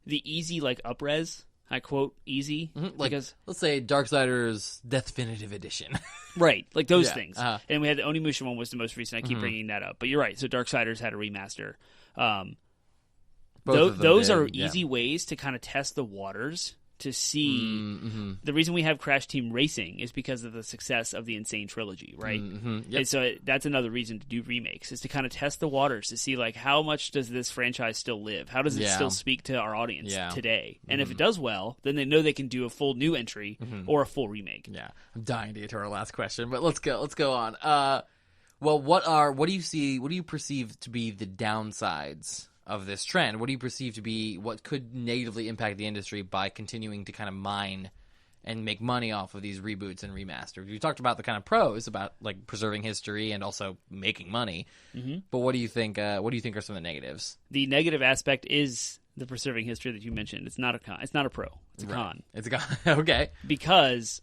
easy up-res. I quote easy because let's say Darksiders Definitive Edition, right? Like those things. And we had the Onimusha one was the most recent. I keep bringing that up, but you're right. So Darksiders had a remaster. Those are easy ways to kind of test the waters to see. The reason we have Crash Team Racing is because of the success of the Insane Trilogy, right? Yep. And so that's another reason to do remakes, is to kind of test the waters to see how much does this franchise still live? How does it still speak to our audience today? And if it does well, then they know they can do a full new entry or a full remake. Yeah, I'm dying to get to our last question, but let's go on. Well, what do you perceive to be the downsides of this trend? What do you perceive to be what could negatively impact the industry by continuing to kind of mine and make money off of these reboots and remasters? We talked about the kind of pros about preserving history and also making money, but what do you think? What do you think are some of the negatives? The negative aspect is the preserving history that you mentioned. It's not a con. It's not a pro. It's a con. It's a con. Okay. Because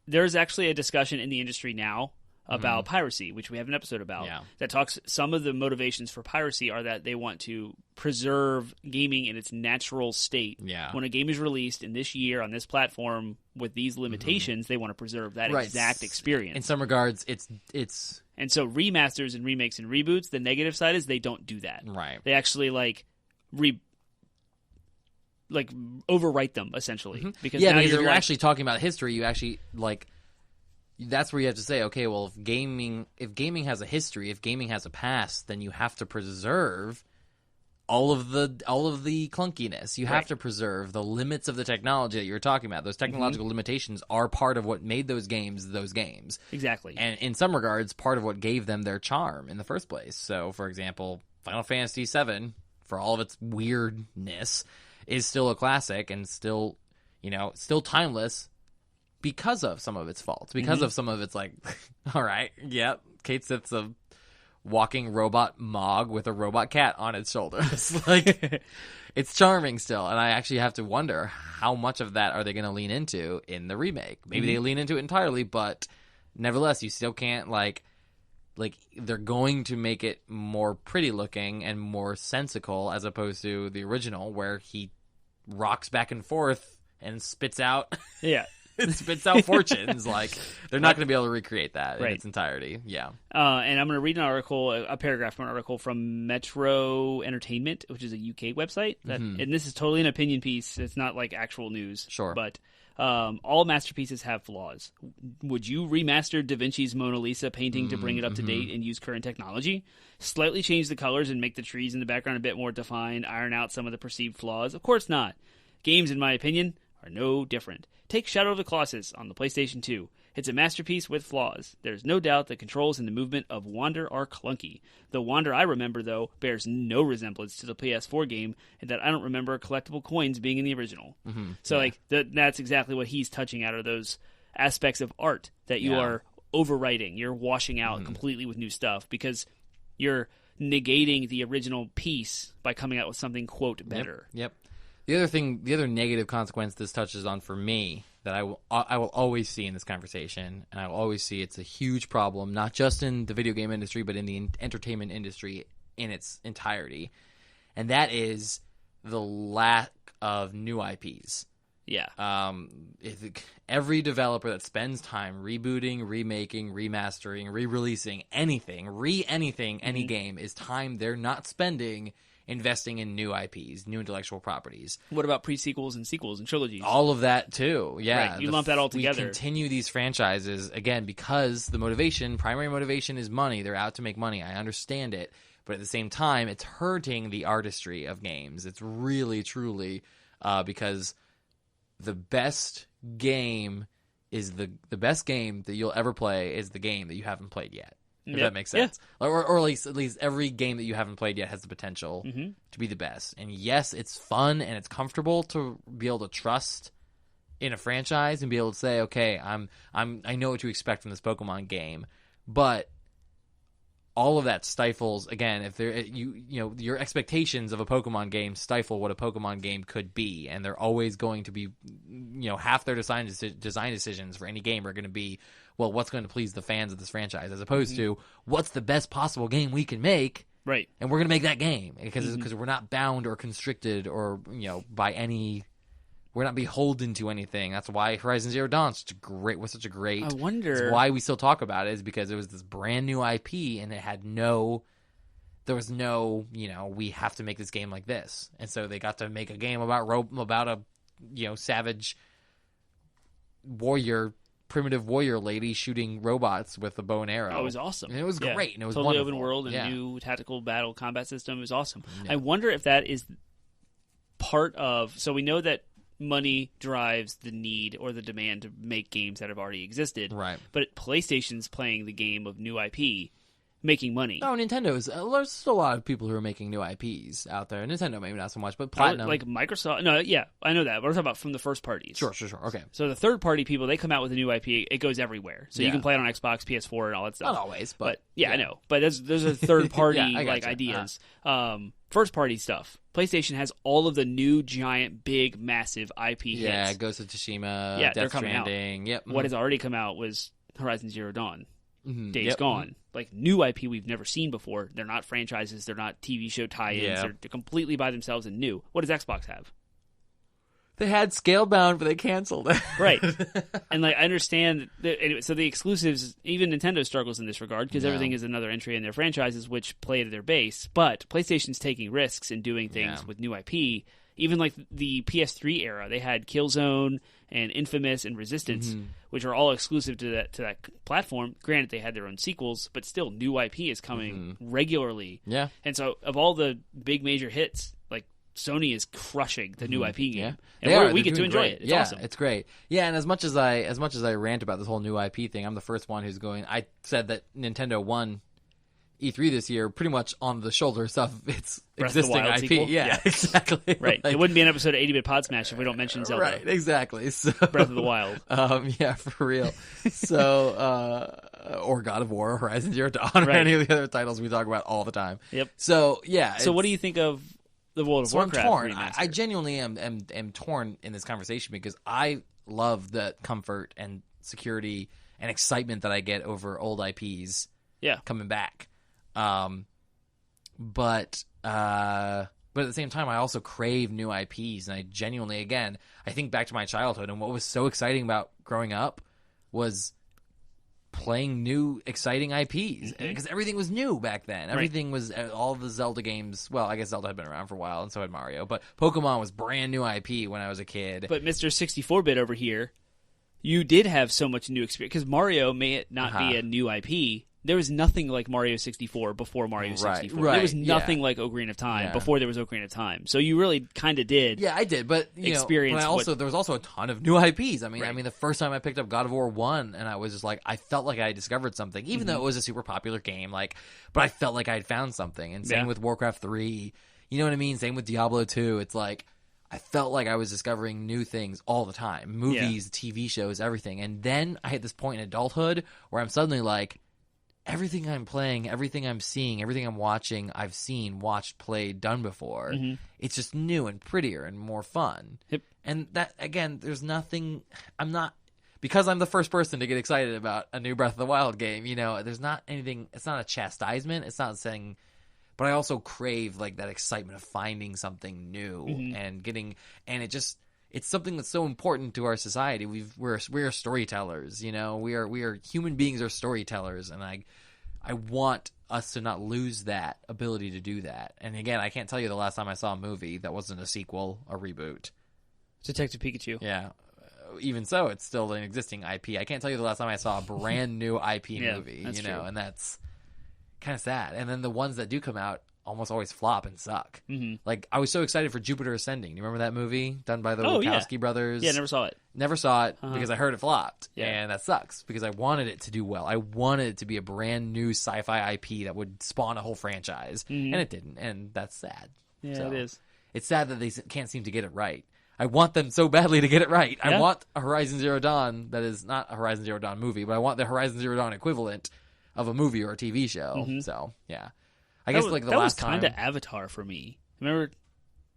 there's actually a discussion in the industry now about piracy, which we have an episode about, that talks, some of the motivations for piracy are that they want to preserve gaming in its natural state. Yeah. When a game is released in this year on this platform with these limitations, they want to preserve that exact experience. In some regards, it's and so remasters and remakes and reboots, the negative side is they don't do that. Right. They actually overwrite them essentially. Because if you're actually talking about history, you actually that's where you have to say, okay, well, if gaming has a history, if gaming has a past, then you have to preserve all of the clunkiness. You have to preserve the limits of the technology that you were talking about. Those technological limitations are part of what made those games. Exactly. And in some regards, part of what gave them their charm in the first place. So, for example, Final Fantasy VII, for all of its weirdness, is still a classic and still timeless, because of some of its faults, because of some of its all right, Kate Sith's a walking robot Mog with a robot cat on its shoulders. It's charming still, and I actually have to wonder how much of that are they going to lean into in the remake. Maybe they lean into it entirely, but nevertheless, you still can't they're going to make it more pretty looking and more sensical as opposed to the original, where he rocks back and forth and spits out. Yeah. It spits out fortunes. Like, they're not going to be able to recreate that in its entirety. Yeah. And I'm going to read an article, a paragraph from an article from Metro Entertainment, which is a UK website. And this is totally an opinion piece. It's not like actual news. Sure. But all masterpieces have flaws. Would you remaster Da Vinci's Mona Lisa painting to bring it up to date and use current technology? Slightly change the colors and make the trees in the background a bit more defined, iron out some of the perceived flaws? Of course not. Games, in my opinion, are no different. Take Shadow of the Colossus on the PlayStation 2. It's a masterpiece with flaws. There's no doubt the controls and the movement of Wander are clunky. The Wander I remember, though, bears no resemblance to the PS4 game, and that I don't remember collectible coins being in the original. So, that's exactly what he's touching out of those aspects of art that you are overwriting. You're washing out completely with new stuff because you're negating the original piece by coming out with something, quote, better. Yep. The other negative consequence this touches on for me that I will always see in this conversation, and I will always see it's a huge problem, not just in the video game industry, but in the entertainment industry in its entirety, and that is the lack of new IPs. Yeah. Every developer that spends time rebooting, remaking, remastering, re-releasing anything, any game is time they're not spending investing in new IPs, new intellectual properties. What about pre-sequels and sequels and trilogies? All of that, too. Yeah. Right. You lump that all together. We continue these franchises, again, because the primary motivation is money. They're out to make money. I understand it. But at the same time, it's hurting the artistry of games. It's really, truly, because the best game is the best game that you'll ever play is the game that you haven't played yet. If that makes sense. Yeah. Or at least every game that you haven't played yet has the potential to be the best. And yes, it's fun and it's comfortable to be able to trust in a franchise and be able to say, okay, I know what to expect from this Pokemon game. But all of that stifles, again, if there your expectations of a Pokemon game stifle what a Pokemon game could be, and they're always going to be, half their design decisions for any game are going to be, well, what's going to please the fans of this franchise, as opposed to what's the best possible game we can make, right? And we're going to make that game because we're not bound or constricted or by any. We're not beholden to anything. That's why Horizon Zero Dawn was such a great. I wonder. That's why we still talk about it, is because it was this brand new IP and it had there was no, we have to make this game like this, and so they got to make a game about a, savage primitive warrior lady shooting robots with a bow and arrow. Oh, it was awesome. And it was great. And it was totally wonderful. Open world and new tactical battle combat system. It was awesome. Yeah. I wonder if that is part of. So we know that money drives the need or the demand to make games that have already existed. Right. But PlayStation's playing the game of new IP, making money. Oh, Nintendo's. There's still a lot of people who are making new IPs out there. Nintendo maybe not so much, but Platinum. Like Microsoft. No, yeah, I know that. But I'm talking about from the first parties. Sure. Okay. So the third party people, they come out with a new IP. It goes everywhere. So you can play it on Xbox, PS4, and all that stuff. Not always, but yeah, I know. But those are third party ideas. First party stuff. PlayStation has all of the new giant, big, massive IP hits. Yeah, Ghost of Tsushima, Death Stranding. Yep. What has already come out was Horizon Zero Dawn. Days Gone. Like new IP we've never seen before. They're not franchises. They're not TV show tie-ins. They're completely by themselves and new. What does Xbox have? They had Scalebound, but they canceled it. Right. And I understand. So the exclusives, even Nintendo struggles in this regard because everything is another entry in their franchises, which play to their base. But PlayStation's taking risks and doing things with new IP. Even like the PS3 era, they had Killzone and Infamous and Resistance, which are all exclusive to that platform. Granted, they had their own sequels, but still, new IP is coming regularly. Yeah. And so, of all the big major hits, Sony is crushing the new IP game, and we get to enjoy it. It's awesome. It's great. Yeah, and as much as I rant about this whole new IP thing, I'm the first one who's going. I said that Nintendo won E3 this year pretty much on the shoulders of its existing IP. Sequel? Yeah, exactly. Right. It wouldn't be an episode of 80-Bit Podsmash if we don't mention Zelda. Right, exactly. So, Breath of the Wild. Yeah, for real. So, or God of War, Horizon Zero Dawn, or any of the other titles we talk about all the time. Yep. So, yeah. So what do you think of the World of Warcraft remaster? I genuinely am torn in this conversation because I love the comfort and security and excitement that I get over old IPs coming back. But But at the same time, I also crave new IPs, and I genuinely, again, I think back to my childhood, and what was so exciting about growing up was playing new, exciting IPs, because everything was new back then. Everything was, all the Zelda games, well, I guess Zelda had been around for a while, and so had Mario, but Pokemon was brand new IP when I was a kid. But Mr. 64-bit over here, you did have so much new experience, because Mario may not be a new IP. There was nothing like Mario 64 before Mario 64. Right, there was nothing like Ocarina of Time before there was Ocarina of Time. So you really kind of did. Yeah, I did, but experience. There was also a ton of new IPs. I mean, the first time I picked up God of War 1, and I was just like, I felt like I had discovered something, even though it was a super popular game. Like, but I felt like I had found something. And same with Warcraft 3. You know what I mean? Same with Diablo 2. It's like, I felt like I was discovering new things all the time. Movies, TV shows, everything. And then I hit this point in adulthood where I'm suddenly like, everything I'm playing, everything I'm seeing, everything I'm watching, I've seen, watched, played, done before. It's just new and prettier and more fun. Yep. And that, again, there's nothing, because I'm the first person to get excited about a new Breath of the Wild game, there's not anything, it's not a chastisement, it's not saying, but I also crave like that excitement of finding something new and getting, and it's something that's so important to our society. We're storytellers, we are human beings are storytellers, and I want us to not lose that ability to do that. And again, I can't tell you the last time I saw a movie that wasn't a sequel, a reboot. Detective Pikachu. Yeah. Even so, it's still an existing IP. I can't tell you the last time I saw a brand new IP movie, true. And that's kind of sad. And then the ones that do come out almost always flop and suck. Like, I was so excited for Jupiter Ascending. You remember that movie done by the Wachowski brothers? Yeah, never saw it. Never saw it because I heard it flopped. Yeah. And that sucks because I wanted it to do well. I wanted it to be a brand new sci-fi IP that would spawn a whole franchise. And it didn't. And that's sad. Yeah, so, it is. It's sad that they can't seem to get it right. I want them so badly to get it right. Yeah. I want a Horizon Zero Dawn that is not a Horizon Zero Dawn movie, but I want the Horizon Zero Dawn equivalent of a movie or a TV show. So, yeah. I guess like the last time. That was kind of Avatar for me. Remember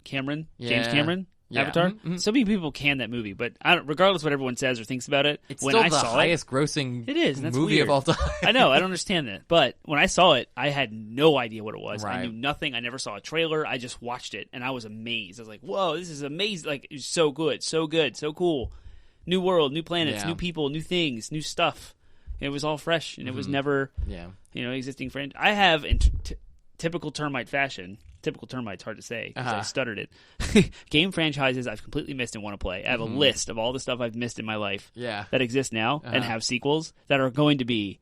Cameron? Yeah. James Cameron? Yeah. Avatar? So many people can that movie, but regardless of what everyone says or thinks about it, it's when still I the saw highest grossing that's movie weird. of all time. I know, I don't understand that. But when I saw it, I had no idea what it was. Right. I knew nothing. I never saw a trailer. I just watched it, and I was amazed. I was like, whoa, this is amazing. Like, it was so good, so cool. New world, new planets, new people, new things, new stuff. It was all fresh, and it was never, existing friend. I have, in typical Termite fashion, typical Termite's hard to say because I stuttered it. Game franchises I've completely missed and want to play. I have a list of all the stuff I've missed in my life that exists now and have sequels that are going to be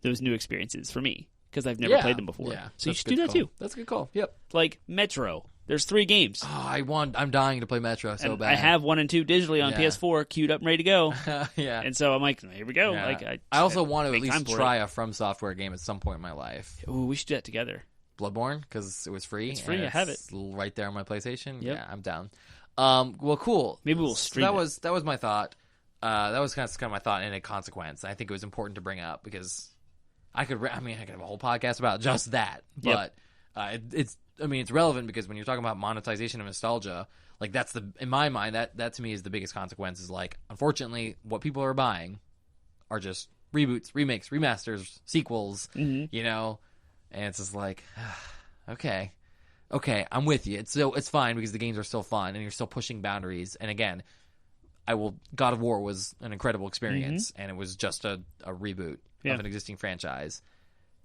those new experiences for me because I've never played them before. Yeah. So you should do that too. That's a good call. Yep. Like Metro. There's 3 games. Oh, I'm dying to play Metro so bad. I have 1 and 2 digitally on PS4 queued up and ready to go. Yeah. And so I'm like, here we go. Yeah. Like I also want to at least try a From Software game at some point in my life. Ooh, we should do that together. Bloodborne, because it was free. It's free. I have it right there on my PlayStation. Yep. Yeah, I'm down. Well, cool. Maybe we'll stream. That was my thought. That was kind of my thought and a consequence. I think it was important to bring up because I could have a whole podcast about just that. But it's relevant because when you're talking about monetization of nostalgia, like that's in my mind that to me is the biggest consequence. Is like, unfortunately, what people are buying are just reboots, remakes, remasters, sequels. And it's just like, okay, I'm with you. It's fine because the games are still fun and you're still pushing boundaries. And again, God of War was an incredible experience, and it was just a reboot of an existing franchise.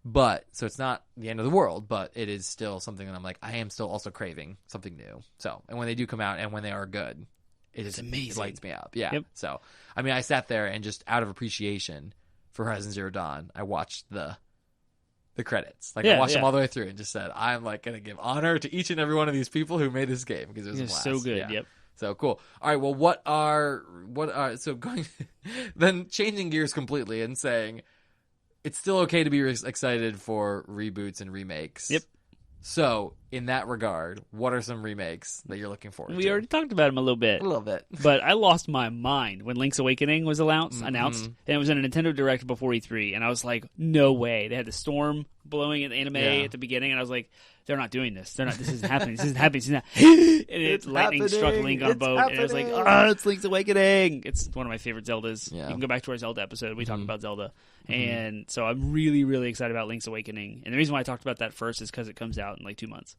But so it's not the end of the world, but it is still something that I'm like, I am still also craving something new. So, and when they do come out and when they are good, it's amazing. It lights me up. Yeah. Yep. So, I sat there and just out of appreciation for Horizon Zero Dawn, I watched the credits. I watched them all the way through and just said, I'm like going to give honor to each and every one of these people who made this game because it was a blast. So good. Yeah. Yep. So cool. All right. Well, so going, then changing gears completely and saying it's still okay to be excited for reboots and remakes. Yep. So in that regard, what are some remakes that you're looking forward to? We already talked about them a little bit. But I lost my mind when Link's Awakening was announced, and it was in a Nintendo Direct before E3, and I was like, no way. They had the Storm blowing in the anime at the beginning, and I was like, they're not doing this. This isn't happening. This isn't happening. This isn't and it's lightning struck Link on a boat, and I was like, it's Link's Awakening. It's one of my favorite Zeldas. Yeah. You can go back to our Zelda episode. We talked about Zelda. And so I'm really, really excited about Link's Awakening. And the reason why I talked about that first is because it comes out in like 2 months.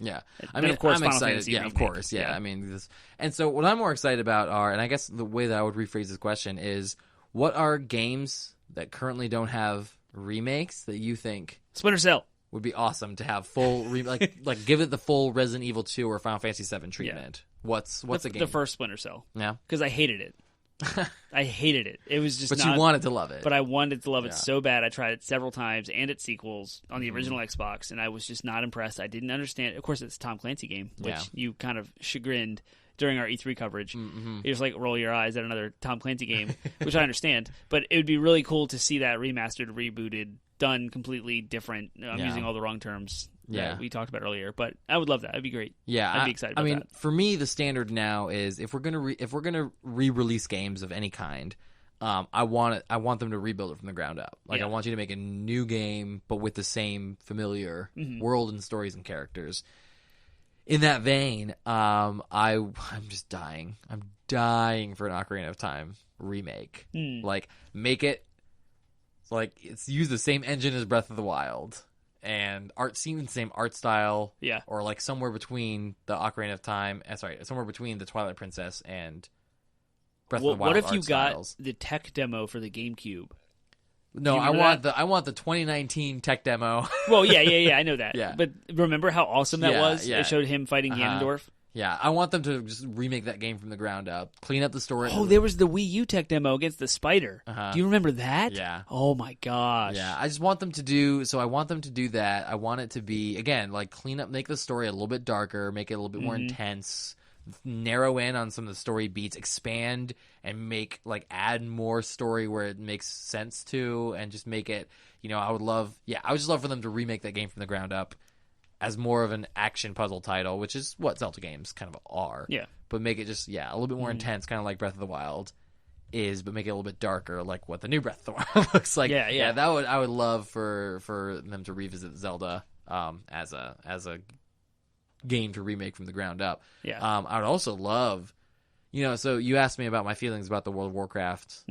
Yeah. I mean, of course, I'm Final excited. Fantasy Yeah, remake. of course. Yeah. I mean, and so what I'm more excited about are, and I guess the way that I would rephrase this question is, what are games that currently don't have remakes that you think Splinter Cell would be awesome to have full like give it the full Resident Evil 2 or Final Fantasy 7 treatment? What's a game? The first Splinter Cell. Yeah. Because I hated it. I hated it. It was just But you wanted to love it. But I wanted to love it so bad. I tried it several times and its sequels on the original Xbox, and I was just not impressed. I didn't understand. Of course, it's a Tom Clancy game, which you kind of chagrined during our E3 coverage. You just like roll your eyes at another Tom Clancy game, which I understand. But it would be really cool to see that remastered, rebooted, done completely different. I'm using all the wrong terms that we talked about earlier, but I would love that. I'd be great. Yeah, I'd be excited about that. I mean, for me, the standard now is if we're gonna re-release games of any kind, I want them to rebuild it from the ground up. Like I want you to make a new game, but with the same familiar world and stories and characters. In that vein, I'm just dying. I'm dying for an Ocarina of Time remake. Like make it like it's use the same engine as Breath of the Wild. And the same art style, or like somewhere between the Ocarina of Time, somewhere between the Twilight Princess and Breath of the Wild. What if you got the tech demo for the GameCube? No, I want the 2019 tech demo. Well, yeah, I know that. Yeah. But remember how awesome that was? Yeah. It showed him fighting Ganondorf. Yeah, I want them to just remake that game from the ground up, clean up the story. Oh, there was the Wii U tech demo against the spider. Do you remember that? Yeah. Oh my gosh. Yeah, I just want them to do. So I want them to do that. I want it to be again like clean up, make the story a little bit darker, make it a little bit more intense, narrow in on some of the story beats, expand and make add more story where it makes sense to, and just make it. I would just love for them to remake that game from the ground up as more of an action puzzle title, which is what Zelda games kind of are. Yeah. But make it just, a little bit more intense, kind of like Breath of the Wild is, but make it a little bit darker, like what the new Breath of the Wild looks like. Yeah, I would love for them to revisit Zelda as a game to remake from the ground up. Yeah. I would also love, so you asked me about my feelings about the World of Warcraft.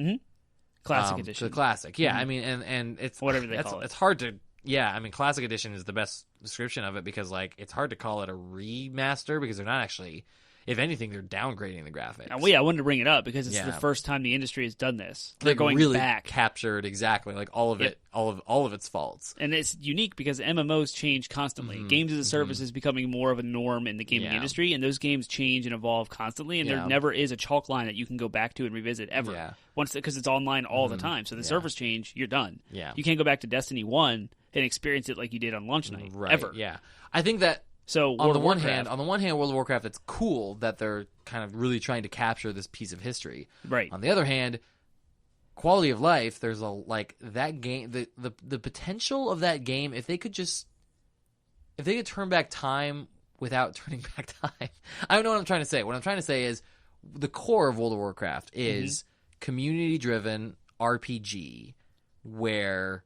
Classic edition. The classic. Yeah, I mean, and it's... Whatever they call it. It's hard to... Yeah, I mean, Classic Edition is the best description of it because, it's hard to call it a remaster because they're not actually, if anything, they're downgrading the graphics. I wanted to bring it up because it's the first time the industry has done this. They're going really back, captured exactly all of it, all of its faults. And it's unique because MMOs change constantly. Games as a service is becoming more of a norm in the gaming industry, and those games change and evolve constantly. And there never is a chalk line that you can go back to and revisit ever. Yeah. Because it's online all the time. So the servers change, you're done. Yeah. You can't go back to Destiny 1 and experience it like you did on launch night ever. Yeah, I think that. So on the one hand, World of Warcraft, it's cool that they're kind of really trying to capture this piece of history. Right. On the other hand, quality of life. There's that game. The potential of that game. If they could turn back time without turning back time. I don't know what I'm trying to say. What I'm trying to say is the core of World of Warcraft is community-driven RPG where.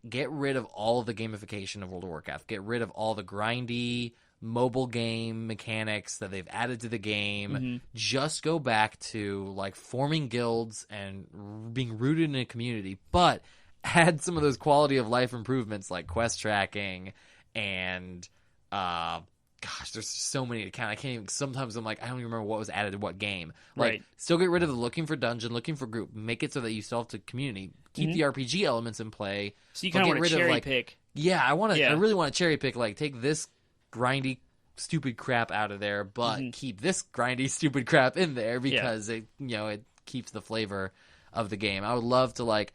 Get rid of all the gamification of World of Warcraft. Get rid of all the grindy mobile game mechanics that they've added to the game. Just go back to forming guilds and being rooted in a community, but add some of those quality of life improvements like quest tracking and there's so many to count. I can't even. Sometimes I'm I don't even remember what was added to what game. Still get rid of the looking for dungeon, looking for group. Make it so that you still have to community. Keep the RPG elements in play. So you kind of want to cherry pick. Yeah, I want to. I really want to cherry pick. Take this grindy, stupid crap out of there, but keep this grindy, stupid crap in there because it keeps the flavor of the game. I would love to I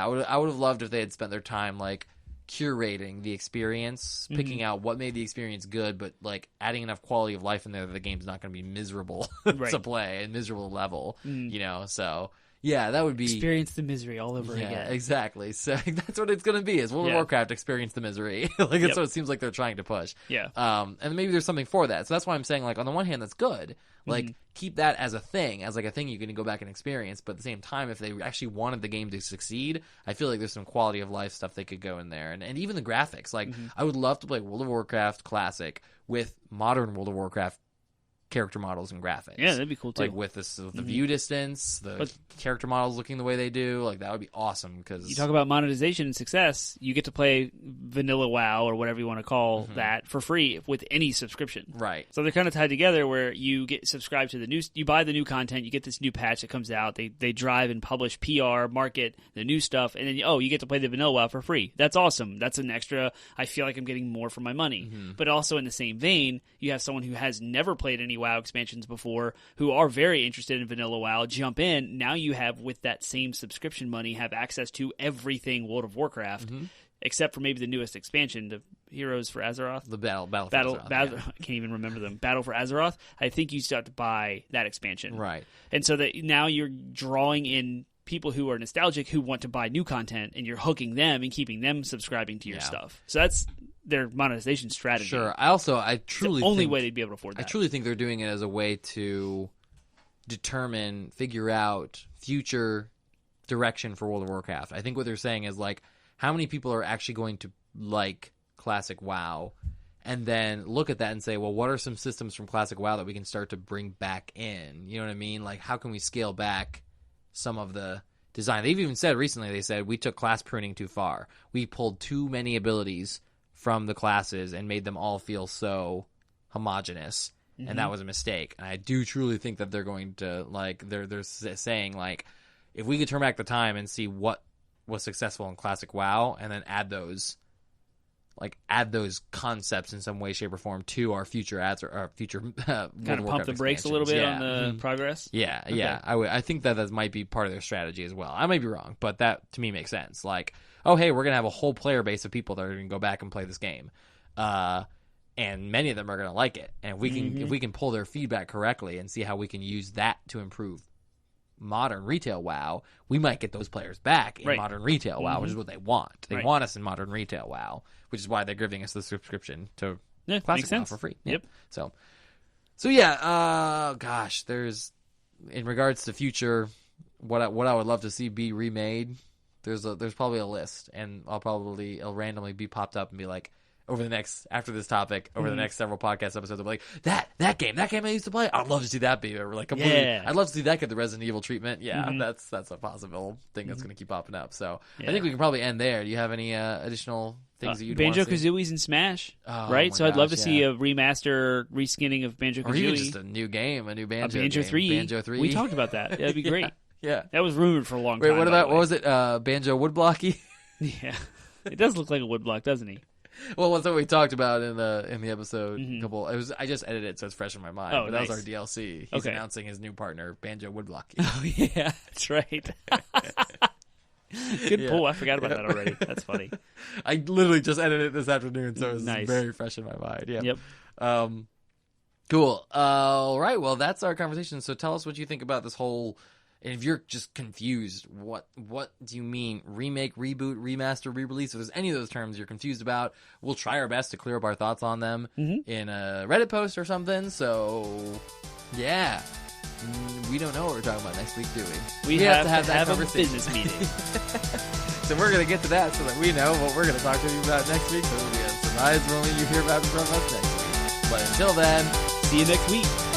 would have loved if they had spent their time curating the experience, picking out what made the experience good, but adding enough quality of life in there that the game's not going to be miserable to play and miserable level. So Yeah, that would be... Experience the misery all over again. Yeah, exactly. So that's what it's going to be, is World of Warcraft Experience the Misery. Like, that's what it seems like they're trying to push. Yeah. And maybe there's something for that. So that's why I'm saying, like, on the one hand, that's good. Like, keep that as a thing, as, like, a thing you can go back and experience. But at the same time, if they actually wanted the game to succeed, I feel like there's some quality of life stuff they could go in there. And even the graphics. Like, I would love to play World of Warcraft Classic with modern World of Warcraft character models and graphics. Yeah, that'd be cool too. Like with the view distance, the character models looking the way they do, like that would be awesome. Because you talk about monetization and success, you get to play vanilla WoW or whatever you want to call that for free with any subscription. Right. So they're kind of tied together where you get subscribed to the new, you buy the new content, you get this new patch that comes out, they drive and publish PR, market the new stuff, and then you get to play the vanilla WoW for free. That's awesome. That's an extra. I feel like I'm getting more for my money. But also in the same vein, you have someone who has never played any WoW expansions before, who are very interested in vanilla WoW, jump in. Now you have, with that same subscription money, have access to everything World of Warcraft, except for maybe the newest expansion, the Heroes for Azeroth. The Battle for Azeroth. I can't even remember them. Battle for Azeroth. I think you still have to buy that expansion. Right. And so that now you're drawing in people who are nostalgic who want to buy new content, and you're hooking them and keeping them subscribing to your stuff. So that's their monetization strategy. Sure. I truly it's the only think, way they'd be able to afford that. I truly think they're doing it as a way to figure out future direction for World of Warcraft. I think what they're saying is, like, how many people are actually going to like Classic WoW, and then look at that and say, well, what are some systems from Classic WoW that we can start to bring back in? You know what I mean? Like, how can we scale back some of the design? They've even said recently, they said, we took class pruning too far. We pulled too many abilities from the classes and made them all feel so homogenous, and that was a mistake. And I do truly think that they're going to, like, they're saying, like, if we could turn back the time and see what was successful in Classic WoW, and then add those concepts in some way, shape, or form to our future ads or our future kind of pump the brakes a little bit on the progress. Yeah, okay. Yeah. I think that might be part of their strategy as well. I might be wrong, but that to me makes sense. Like, oh, hey, we're gonna have a whole player base of people that are gonna go back and play this game, and many of them are gonna like it. And if we can pull their feedback correctly and see how we can use that to improve modern retail WoW, we might get those players back in modern retail WoW, which is what they want. They want us in modern retail WoW, which is why they're giving us the subscription to Classic WoW for free. Yep. So yeah. Gosh, there's, in regards to future, what I would love to see be remade. There's probably a list, and it'll randomly be popped up and be like, after this topic, over the next several podcast episodes, I'll be like, that game I used to play, I'd love to see that be, or like, I'd love to see that get the Resident Evil treatment. Yeah, that's a possible thing that's going to keep popping up. So I think we can probably end there. Do you have any additional things that you'd want to see? Banjo-Kazooie's in Smash, right? So I'd love to see a remaster, reskinning of Banjo-Kazooie. Or even just a new game, a new Banjo Banjo game. 3. Banjo 3. We talked about that. That'd be great. Yeah. That was rumored for a long time. Wait, what was it? Banjo Woodblocky? Yeah. It does look like a woodblock, doesn't he? Well, that's what we talked about in the episode. I just edited it so it's fresh in my mind. Oh, but nice. that was our DLC. He's announcing his new partner, Banjo Woodblocky. Oh yeah, that's right. Good pull. I forgot about that already. That's funny. I literally just edited it this afternoon, so it's very fresh in my mind. Yeah. Yep. Cool. All right. Well, that's our conversation. So tell us what you think about this whole. And if you're just confused, what do you mean? Remake, reboot, remaster, re-release? If there's any of those terms you're confused about, we'll try our best to clear up our thoughts on them in a Reddit post or something. So, yeah. We don't know what we're talking about next week, do we? We have to have a business meeting. So we're going to get to that so that we know what we're going to talk to you about next week. So it'll be a surprise when you hear about it from us next week. But until then, see you next week.